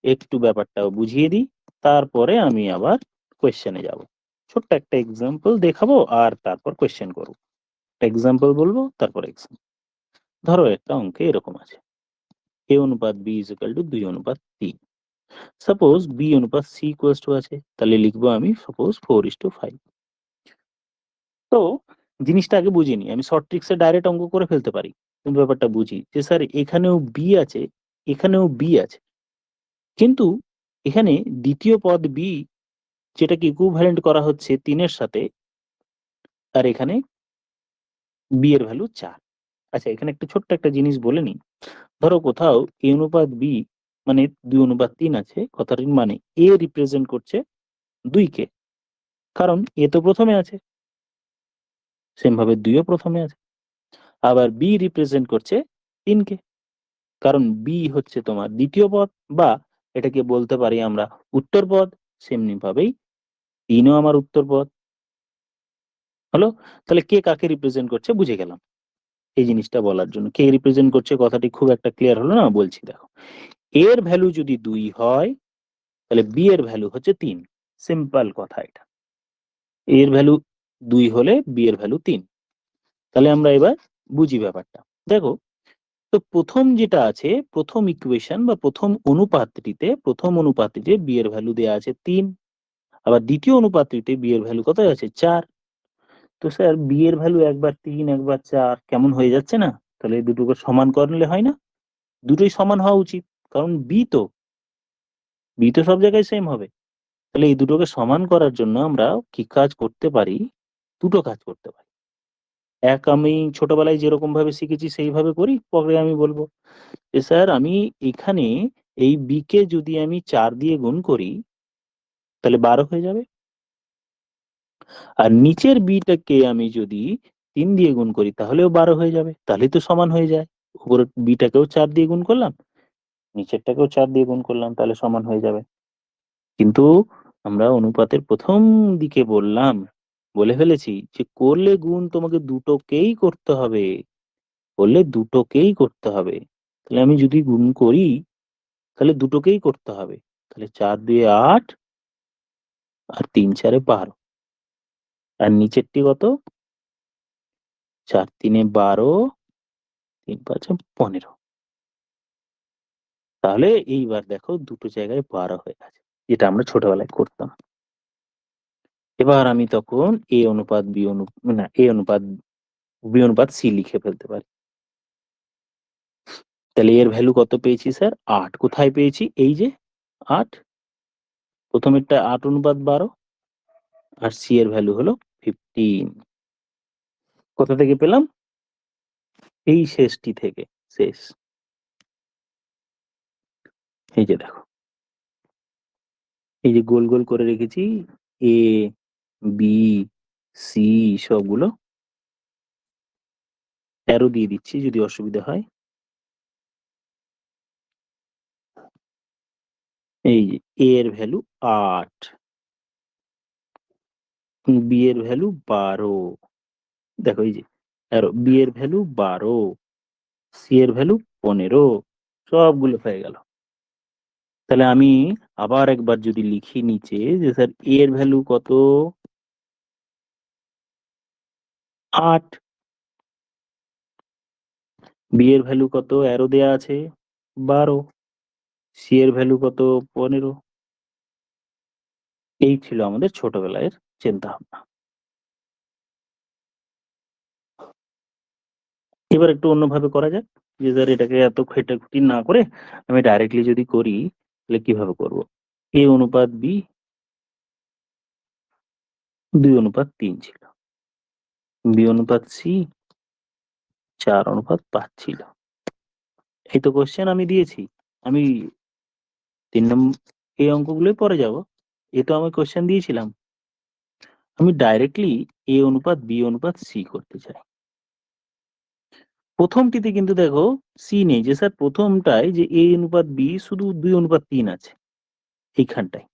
একটু ব্যাপারটাও বুঝিয়ে দিই, তারপরে আমি আবার কোয়েশ্চেনে যাব। ছোট্ট একটা এক্সাম্পল দেখাবো আর তারপর কোয়েশ্চেন করবো। এক্সাম্পল বলবো, তারপর এক্সাম্পল। ধরো একটা অঙ্কে এরকম আছে, a অনুপাত b is equal two 2:3। Suppose b অনুপাত c ইকুয়াল টু আছে, তাহলে লিখবো আমি সাপোজ 4:5। তো জিনিসটা আগে বুঝিয়ে নিই, আমি শর্ট ট্রিক্সে ডাইরেক্ট অঙ্ক করে ফেলতে পারি, কিন্তু ব্যাপারটা বুঝি যে স্যার এখানেও বি আছে, এখানেও বি আছে, কিন্তু এখানে দ্বিতীয় পদ বি, যেটাকে ইকুইভ্যালেন্ট করা হচ্ছে 3-এর সাথে, আর এখানে বি এর ভ্যালু 4। আচ্ছা, এখানে একটা ছোট্ট একটা জিনিস বলে নিই, ধরো কোথাও a অনুপাত b মানে 2:3 আছে, কথাটির মানে a রিপ্রেজেন্ট করছে 2 কে, কারণ a তো প্রথমে আছে, সেম ভাবে 2 ও প্রথমে আছে। আবার b রিপ্রেজেন্ট করছে 3 কে, কারণ বি হচ্ছে তোমার দ্বিতীয় পদ, বা এটাকে বলতে পারি আমরা উত্তর পদ। সেমনি ভাবেই 3ও আমার উত্তর পদ হলো। তাহলে কে কাকে রিপ্রেজেন্ট করছে বুঝে গেলাম। এই জিনিসটা বলার জন্য কে রিপ্রেজেন্ট করছে কথাটি খুব একটা ক্লিয়ার হলো না, বলছি দেখো। এর ভ্যালু যদি 2 হয় তাহলে বি এর ভ্যালু হচ্ছে 3, সিম্পল কথা এটা। এর ভ্যালু 2 হলে বি এর ভ্যালু 3। তাহলে আমরা এবার বুঝি ব্যাপারটা। দেখো, তো প্রথম যেটা আছে, প্রথম ইকুয়েশন বা প্রথম অনুপাতটিতে বি এর ভ্যালু দেয়া আছে 3, আবার দ্বিতীয় অনুপাতটিতে বি এর ভ্যালু কত আছে 4। তো স্যার বি এর ভ্যালু একবার 3 একবার 4 কেমন হয়ে যাচ্ছে না? তাহলে এই দুটোকে সমান করলে হয় না? দুটোই সমান হওয়া উচিত, কারণ বি তো সব জায়গায় সেম হবে। তাহলে এই দুটোকে সমান করার জন্য আমরা কি কাজ করতে পারি? দুটো কাজ করতে পারি। এক, আমি ছোটবেলায় যেরকম ভাবে শিখেছি সেইভাবে করি, পরে আমি বলবো যে স্যার আমি এখানে এই বি কে যদি আমি 4 দিয়ে গুণ করি তাহলে 12 হয়ে যাবে, আর নিচের বিটাকে আমি যদি 3 দিয়ে গুণ করি তাহলেও 12 হয়ে যাবে, তাহলেই তো সমান হয়ে যায়। উপরের বিটাকেও 4 দিয়ে গুণ করলাম, নিচেরটাকেও 4 দিয়ে গুণ করলাম, তাহলে সমান হয়ে যাবে। কিন্তু আমরা অনুপাতের প্রথম দিকে বলে ফেলেছি যে করলে গুণ তোমাকে দুটোকেই করতে হবে, করলে দুটোকেই করতে হবে। তাহলে আমি যদি গুণ করি তাহলে দুটোকেই করতে হবে। তাহলে 4 দুইয়ে 8 আর 3 চারে 12। আর নিচেরটি কত? 4 তিনে 12, 3 পাঁচে 15। তাহলে এইবার দেখো দুটো জায়গায় 12 হয়ে গেছে, যেটা আমরা ছোটবেলায় করতাম। এবার আমি তখন এ অনুপাত বি না, এ অনুপাত বি অনুপাত সি লিখে ফেলতে পারি। তাহলে এর ভ্যালু কত পেয়েছি স্যার? 8। কোথায় পেয়েছি? এই যে 8, প্রথমেরটা 8 অনুপাত 12, আর সি এর ভ্যালু হলো 15। কোথা থেকে পেলাম? এই শেষটি থেকে। শেষ, এই যে দেখো, এই যে গোল গোল করে রেখেছি এ বি সি সবগুলো, অ্যারো দিয়ে দিচ্ছি যদি অসুবিধা হয়। এই যে এ এর ভ্যালু 8, বি এর ভ্যালু 12, দেখো এই যে অ্যারো, বি এর ভ্যালু 12, সি এর ভ্যালু 15, সবগুলো হয়ে গেল। তাহলে আমি আবার একবার যদি লিখি নিচে যে স্যার এ এর ভ্যালু কত? 8, বি এর ভ্যালু কত? অ্যারো দেয়া আছে 12, সি এর ভ্যালু কত? 15। এই ছিল আমাদের ছোটবেলায় চিন্তা ভাবনা। এবার একটু অন্যভাবে করা যাক, যে স্যার এটাকে এত খাটাখাটনি না করে আমি ডাইরেক্টলি যদি করি তাহলে কিভাবে করব? এ অনুপাত বি 2 অনুপাত 3 ছিল, বি অনুপাত সি 4 অনুপাত 5 ছিল। এই তো কোশ্চেন আমি দিয়েছি। আমি 3 এই অঙ্কগুলোই পরে যাব। এ তো আমি কোশ্চেন দিয়েছিলাম। আমি ডাইরেক্টলি এ অনুপাত বি অনুপাত সি করতে চাই। প্রথমটিতে কিন্তু দেখো সি নেই, যে স্যার প্রথমটায় যে এ অনুপাত বি শুধু 2 অনুপাত 3 আছে এইখানটায়।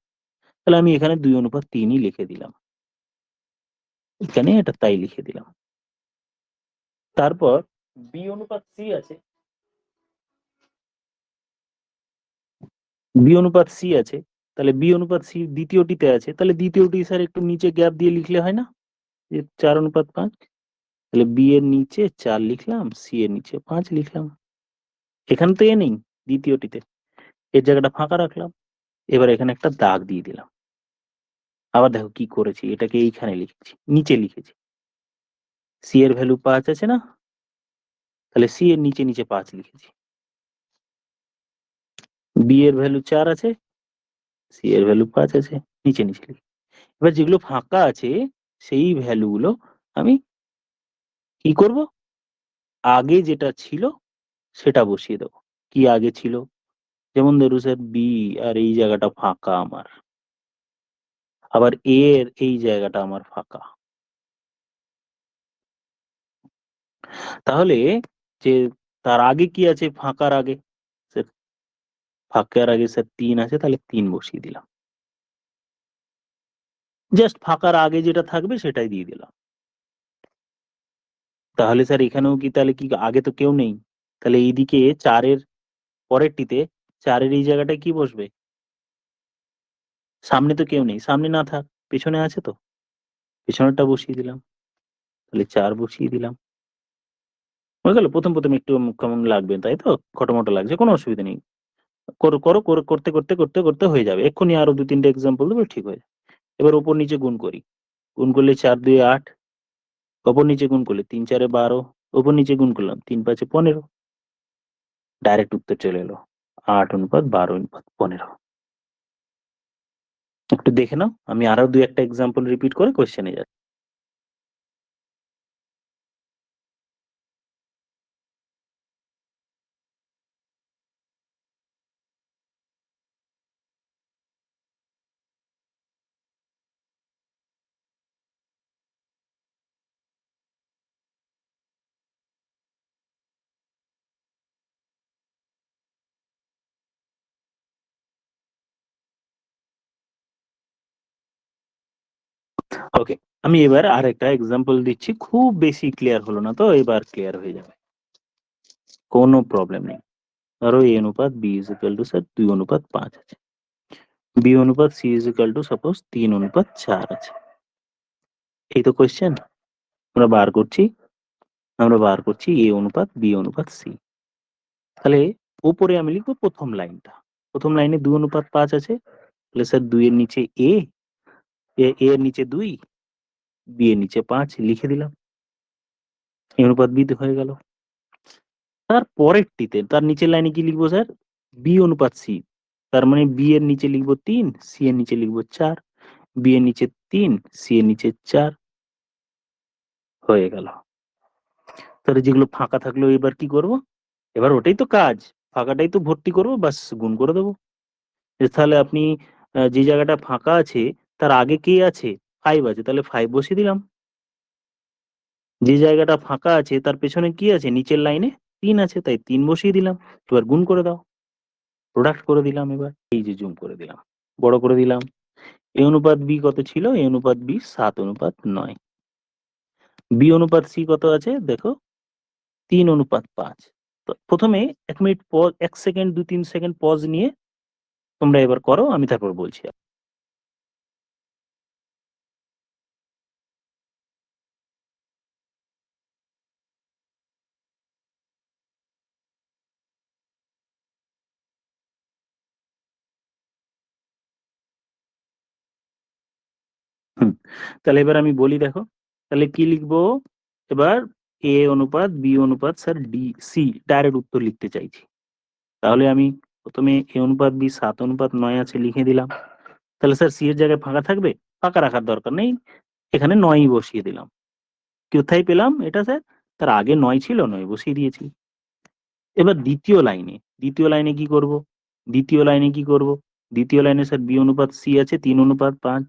তাহলে আমি এখানে 2 অনুপাত 3ই লিখে দিলাম। এখানে এটা তাই লিখে দিলাম। তারপর বি অনুপাত সি আছে, বি অনুপাত সি আছে, তাহলে বি অনুপাত সি দ্বিতীয়টিতে আছে, তাহলে দ্বিতীয়টি স্যার একটু নিচে গ্যাপ দিয়ে লিখলে হয় না? যে 4 অনুপাত 5। তাহলে বি এর নিচে 4 লিখলাম, সি এর নিচে 5 লিখলাম। এখানে তো এ নেই দ্বিতীয়টিতে, এর জায়গাটা ফাঁকা রাখলাম। এবার এখানে একটা দাগ দিয়ে দিলাম। আবার দেখো কি করেছি, এটাকে এইখানে লিখেছি, নিচে লিখেছি। সি এর ভ্যালু 5 আছে না? তাহলে সি এর নিচে নিচে 5 লিখেছি। বি এর ভ্যালু 4 আছে, সি এর ভ্যালু 5 আছে, নিচে নিচে লিখি। এবার যেগুলো ফাঁকা আছে সেই ভ্যালু গুলো আমি কি করব? আগে যেটা ছিল সেটা বসিয়ে দেবো। কি আগে ছিল? যেমন ধরুন স্যার বি আর এই জায়গাটা ফাঁকা আমার, আবার এ এর এই জায়গাটা আমার ফাঁকা। তাহলে যে তার আগে কি আছে ফাঁকার আগে? স্যার ফাঁকার আগে স্যার 3 আছে, তাহলে 3 বসিয়ে দিলাম। জাস্ট ফাঁকার আগে যেটা থাকবে সেটাই দিয়ে দিলাম। তাহলে স্যার এখানেও কি, তাহলে কি আগে তো কেউ নেই, তাহলে এইদিকে 4 এর পরেরটিতে 4 এর এই জায়গাটায় কি বসবে? সামনে তো কেউ নেই, সামনে না থাক, পেছনে আছে তো, পেছনেরটা বসিয়ে দিলাম। তাহলে 4 বসিয়ে দিলাম। হয়ে গেল? প্রথম একটু কেমন লাগবে তাই তো? খটোমটো লাগছে, কোনো অসুবিধা নেই। করতে হয়ে যাবে। এক্ষুনি আরো ২-৩ টে এক্সাম্পল দেবো, ঠিক হয়ে যাবে। এবার উপর নিচে গুণ করি। গুণ করলে ৪ দুইয়ে ৮, ওপর নিচে গুণ করলে ৩ চারে ১২, ওপর নিচে গুণ করলাম ৩ পাঁচে ১৫। ডাইরেক্ট উত্তর চলে এলো ৮ অনুপাত ১২ অনুপাত ১৫। একটু দেখে নাও, আমি আরো ২-১ টা এক্সাম্পল রিপিট করে কোয়েশ্চেনে যাচ্ছি। ওকে, আমি এবার আরেকটা এক্সাম্পল দিচ্ছি, খুব বেশি ক্লিয়ার হলো না তো, এবার ক্লিয়ার হয়ে যাবে, কোনো প্রবলেম নেই। ধরো এ অনুপাত B is equal to sir 2:5 আছে, বি অনুপাত C is equal to suppose 3:4 আছে। এই তো কোয়েশ্চেন আমরা বার করছি এ অনুপাত বি অনুপাত সি। তাহলে উপরে আমি লিখবো প্রথম লাইনটা, প্রথম লাইনে 2:5 আছে, তাহলে স্যার 2 এর নিচে এ, এর নিচে 2, বি এর নিচে 5 লিখে দিলাম, এ অনুপাত বি হয়ে গেল। তার পরেরটিতে তার নিচের লাইনে কি লিখবো স্যার, বি অনুপাত সি, তার মানে বি এর নিচে লিখবো 3, সি এর নিচে লিখবো 4, বি এর নিচে 3, সি এর নিচে 4 হয়ে গেল। তাহলে যেগুলো ফাঁকা থাকলো এবার কি করব, এবার ওটাই তো কাজ, ফাঁকাটাই তো ভর্তি করবো, বাস গুণ করে দেবো। তাহলে আপনি যে জায়গাটা ফাঁকা আছে তার আগে কে আছে, 5 আছে, তাহলে 5 বসিয়ে দিলাম। যে জায়গাটা ফাঁকা আছে তার পেছনে কি আছে, নিচের লাইনে 3 আছে, তাই 3 বসিয়ে দিলাম। এবার গুণ করে দাও, প্রোডাক্ট করে দিলাম। এবার এই যে জুম করে দিলাম, বড় করে দিলাম। এ অনুপাত বি কত ছিল, এ অনুপাত বি 7:9, বি অনুপাত সি কত আছে দেখো 3:5। তো প্রথমে 1 minute pause, 1 second 2-3 second pause নিয়ে তোমরা এবার করো, আমি তারপর বলছি। হুম, তাহলে এবার আমি বলি দেখো, তাহলে কি লিখবো এবার, এ অনুপাত বি অনুপাত স্যার ডি সি ডাইরেক্ট উত্তর লিখতে চাইছি। তাহলে আমি প্রথমে এ অনুপাত বি 7:9 আছে লিখে দিলাম। তাহলে স্যার সি এর জায়গায় ফাঁকা থাকবে, ফাঁকা রাখার দরকার নেই, এখানে 9 বসিয়ে দিলাম। কোথায় পেলাম এটা স্যার, তার আগে 9 ছিল, 9 বসিয়ে দিয়েছি। এবার দ্বিতীয় লাইনে কি করব, দ্বিতীয় লাইনে কি করব, দ্বিতীয় লাইনে স্যার বি অনুপাত সি আছে 3:5,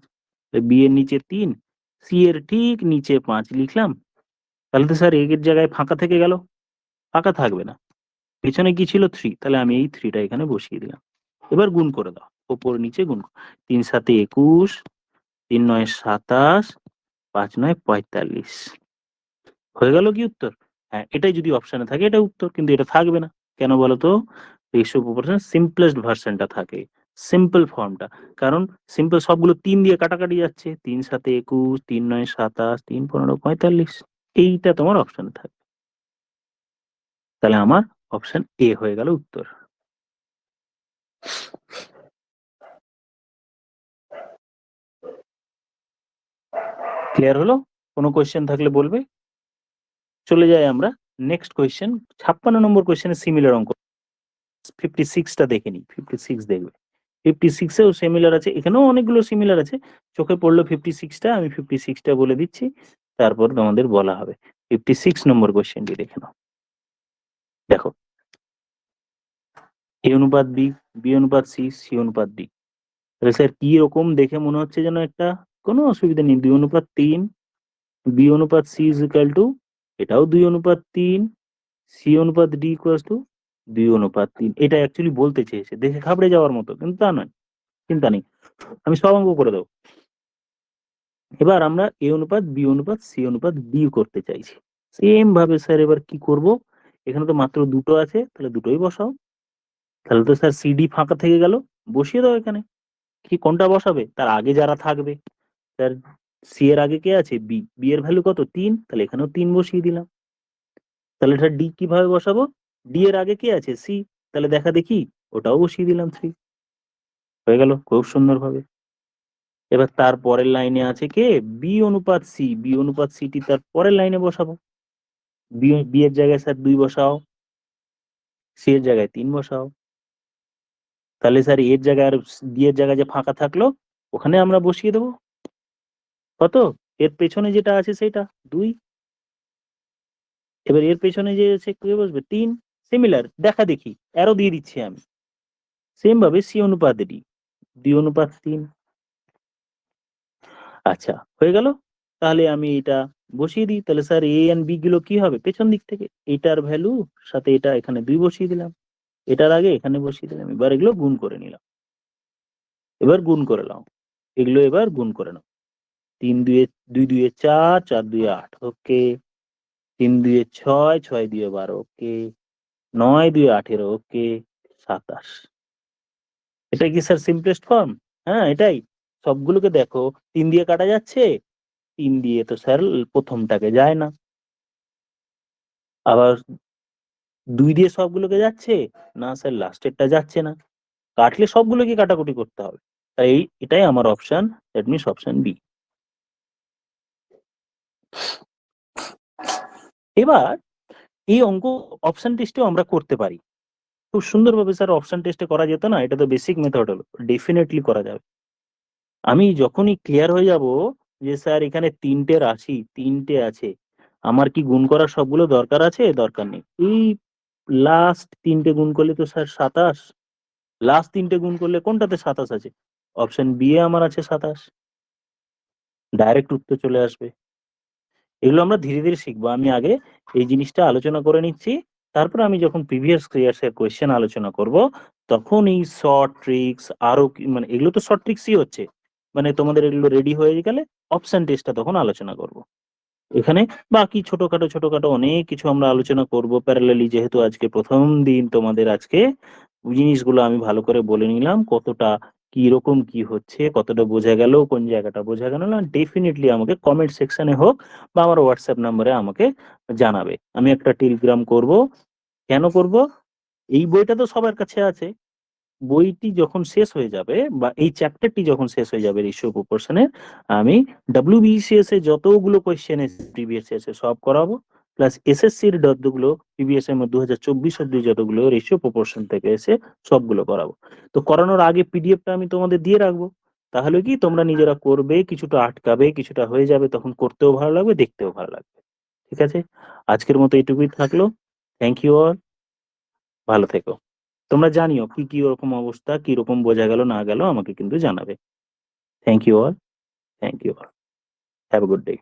বি এর নিচে 3, সি এর ঠিক নিচে 5 লিখলাম। তাহলে তো স্যার এর জায়গায় ফাঁকা থেকে গেল, ফাঁকা থাকবে না, পেছনে কি ছিল 3, তাহলে আমি এই 3টা এখানে বসিয়ে দিলাম। এবার গুণ করে দাও, ওপর নিচে গুণ 3×7=21, 3×9=27, 5×9=45 হয়ে গেল কি উত্তর। হ্যাঁ, এটাই যদি অপশনে থাকে এটা উত্তর, কিন্তু এটা থাকবে না, কেন বলতো, রেশিও প্রপোর্শন সিম্পলেস্ট ভার্সনটা থাকে, সিম্পল ফর্মটা, কারণ সিম্পল সবগুলো 3 দিয়ে কাটাকাটি যাচ্ছে, 3×7=21, 3×9=27, 3×15=45, এইটা তোমার অপশনে থাকে। তাহলে আমার অপশন এ হয়ে গেল উত্তর। ক্লিয়ার হলো? কোনো কোয়েশ্চেন থাকলে বলবে। চলে যাই আমরা নেক্সট কোয়েশ্চেন, 56 নম্বর কোয়েশ্চেনের সিমিলার অঙ্ক। 56টা দেখে নিই, 56 দেখবে, 56এও সিমিলার আছে, এখানেও অনেকগুলো সিমিলার আছে, চোখে পড়লো 56টা, আমি 56টা বলে দিচ্ছি, তারপর তোমাদের বলা হবে। 56 নম্বর কোয়েশ্চেনটি দেখে নাও। দেখো এ অনুপাত বি, বি অনুপাত সি, সি অনুপাত ডি। তাহলে স্যার কি রকম দেখে মনে হচ্ছে যেন একটা, কোনো অসুবিধা নেই, 2:3, বি অনুপাত সি ইজ ইকুয়াল টু, এটাও 2:3, সি অনুপাত ডি ইকুয়ালস টু 2:3। এটা অ্যাকচুয়ালি বলতে চেয়েছে, দেখে ঘাবড়ে যাওয়ার মতো, কিন্তু তা নয়, চিন্তা নেই, আমি সব অঙ্ক করে দেবো। এবার আমরা এ অনুপাত বি অনুপাত সি অনুপাত ডি করতে চাইছি। সেম ভাবে স্যার এবার কি করব, এখানে তো মাত্র দুটো আছে, তাহলে দুটোই বসাও। তাহলে তো স্যার সিডি ফাঁকা থেকে গেল, বসিয়ে দাও এখানে। কি কোনটা বসাবে, তার আগে যারা থাকবে, স্যার সি এর আগে কে আছে, বি, বি এর ভ্যালু কত 3, তাহলে এখানেও 3 বসিয়ে দিলাম। তাহলে এটা ডি কিভাবে বসাবো, ডি এর আগে কে আছে, সি, তাহলে দেখা দেখি ওটাও বসিয়ে দিলাম 3, হয়ে গেল খুব সুন্দর ভাবে। এবার তার পরের লাইনে আছে কে, বি অনুপাত সি, বি অনুপাত সিটি তার পরের লাইনে বসাবো। বি, বি এর জায়গায় স্যার 2 বসাও, সি এর জায়গায় 3 বসাও। তাহলে স্যার এর জায়গায় আর ডি এর জায়গায় যে ফাঁকা থাকলো ওখানে আমরা বসিয়ে দেবো কত, এর পেছনে যেটা আছে সেটা 2, এবার এর পেছনে যে আছে কে বসবে 3, সিমিলার দেখা দেখি অ্যারো দিয়ে দিচ্ছি আমি। সেম ভাবে সি অনুপাত ডি, 2:3। আচ্ছা হয়ে গেল, তাহলে আমি এটা বসিয়ে দিই। তাহলে স্যার এ এন্ড বি গুলো কি হবে, পেছন দিক থেকে এটার ভ্যালু সাথে এটা এখানে 2 বসিয়ে দিলাম, এটার আগে এখানে বসিয়ে দিলাম। এবার এগুলো গুণ করে নিলাম, এবার গুণ করে নাও, এগুলো এবার গুণ করে নাও। 2 2 4, 4 2 8, ওকে। 3 2 6, 6 2 12, ওকে। 9 2 18, ওকে। 27। এটা কি স্যার সিম্পলেস্ট ফর্ম? হ্যাঁ, এটাই। সবগুলোকে দেখো 3 দিয়ে কাটা যাচ্ছে? 3 দিয়ে তো স্যার প্রথমটাকে যায় না। আবার 2 দিয়ে সবগুলোকে যাচ্ছে? না স্যার, লাস্টেরটা যাচ্ছে না। কাটলে সবগুলোকে কাটাকুটি করতে হবে। তাই এটাই আমার option, that means option B. এবার এই অঙ্ক অপশন টেস্টেও আমরা করতে পারি। খুব সুন্দরভাবে স্যার অপশন টেস্টে করা যেত না? এটা তো বেসিক মেথড হলো। ডেফিনিটলি করা যাবে। আমি যখনই ক্লিয়ার হয়ে যাব যে স্যার এখানে ৩ টে রাশি, ৩ টে আছে। আমার কি গুণ করার সবগুলো দরকার আছে? দরকার নেই। এই লাস্ট ৩ টে গুণ করলে তো স্যার ২৭। লাস্ট ৩ টে গুণ করলে কোনটাতে ২৭ আছে? অপশন বি এ আমার আছে ২৭। ডাইরেক্ট উত্তর চলে আসবে। এগুলো আমরা ধীরে, ধীরে শিখবো। আমি আগে এই জিনিসটা আলোচনা করে নিচ্ছি। তারপর আমি যখন প্রিভিয়াস ইয়ার্স এর কোয়েশ্চেন আলোচনা করব, তখন এই শর্ট ট্রিকস আরো কি মানে এগুলো তো শর্ট ট্রিকসই হচ্ছে। মানে তোমাদের এগুলো রেডি হয়ে গেলে অপশন টেস্টটা তখন আলোচনা করব। এখানে বাকি ছোটখাটো, ছোটখাটো অনেক কিছু আমরা আলোচনা করব প্যারালালি, যেহেতু আজকে ১ম দিন তোমাদের আজকে জিনিসগুলো আমি ভালো করে বলে নিলাম। কতটা কিরকম কি হচ্ছে, কতটা বোঝা গেল, কোন জায়গাটা বোঝা গেল না, ডেফিনিটলি আমাকে কমেন্ট সেকশনে হোক বা আমার WhatsApp নম্বরে আমাকে জানাবে। আমি একটা টেলিগ্রাম করব। কেন করব? এই বইটা তো সবার কাছে আছে। বইটি যখন শেষ হয়ে যাবে বা এই চ্যাপ্টারটি যখন শেষ হয়ে যাবে রেশিও প্রপোর্শন এর, আমি WBCS এ যতগুলো কোয়েশ্চেন এসেছে প্রিভিয়াস ইয়ার্স এ সব করাবো। প্লাস এসএসসি এর যতগুলো প্রিভিয়াস এর মধ্যে 2024 অব্দি যতগুলো রেশিও প্রপোর্শন থেকে এসে সবগুলো করাবো। তো করানোর আগে পিডিএফটা আমি তোমাদের দিয়ে রাখবো। তাহলে কি তোমরা নিজেরা করবে, কিছুটা আটকাবে, কিছুটা হয়ে যাবে, তখন করতেও ভালো লাগবে, দেখতেও ভালো লাগবে। ঠিক আছে? আজকের মতো এটুকুই থাকলো। Thank you all. ভালো থেকো। তোমরা জানিও কি, কি ওরকম অবস্থা, কিরকম বোঝা গেল না গেল আমাকে কিন্তু জানাবে। Thank you all, thank you all. Have a good day.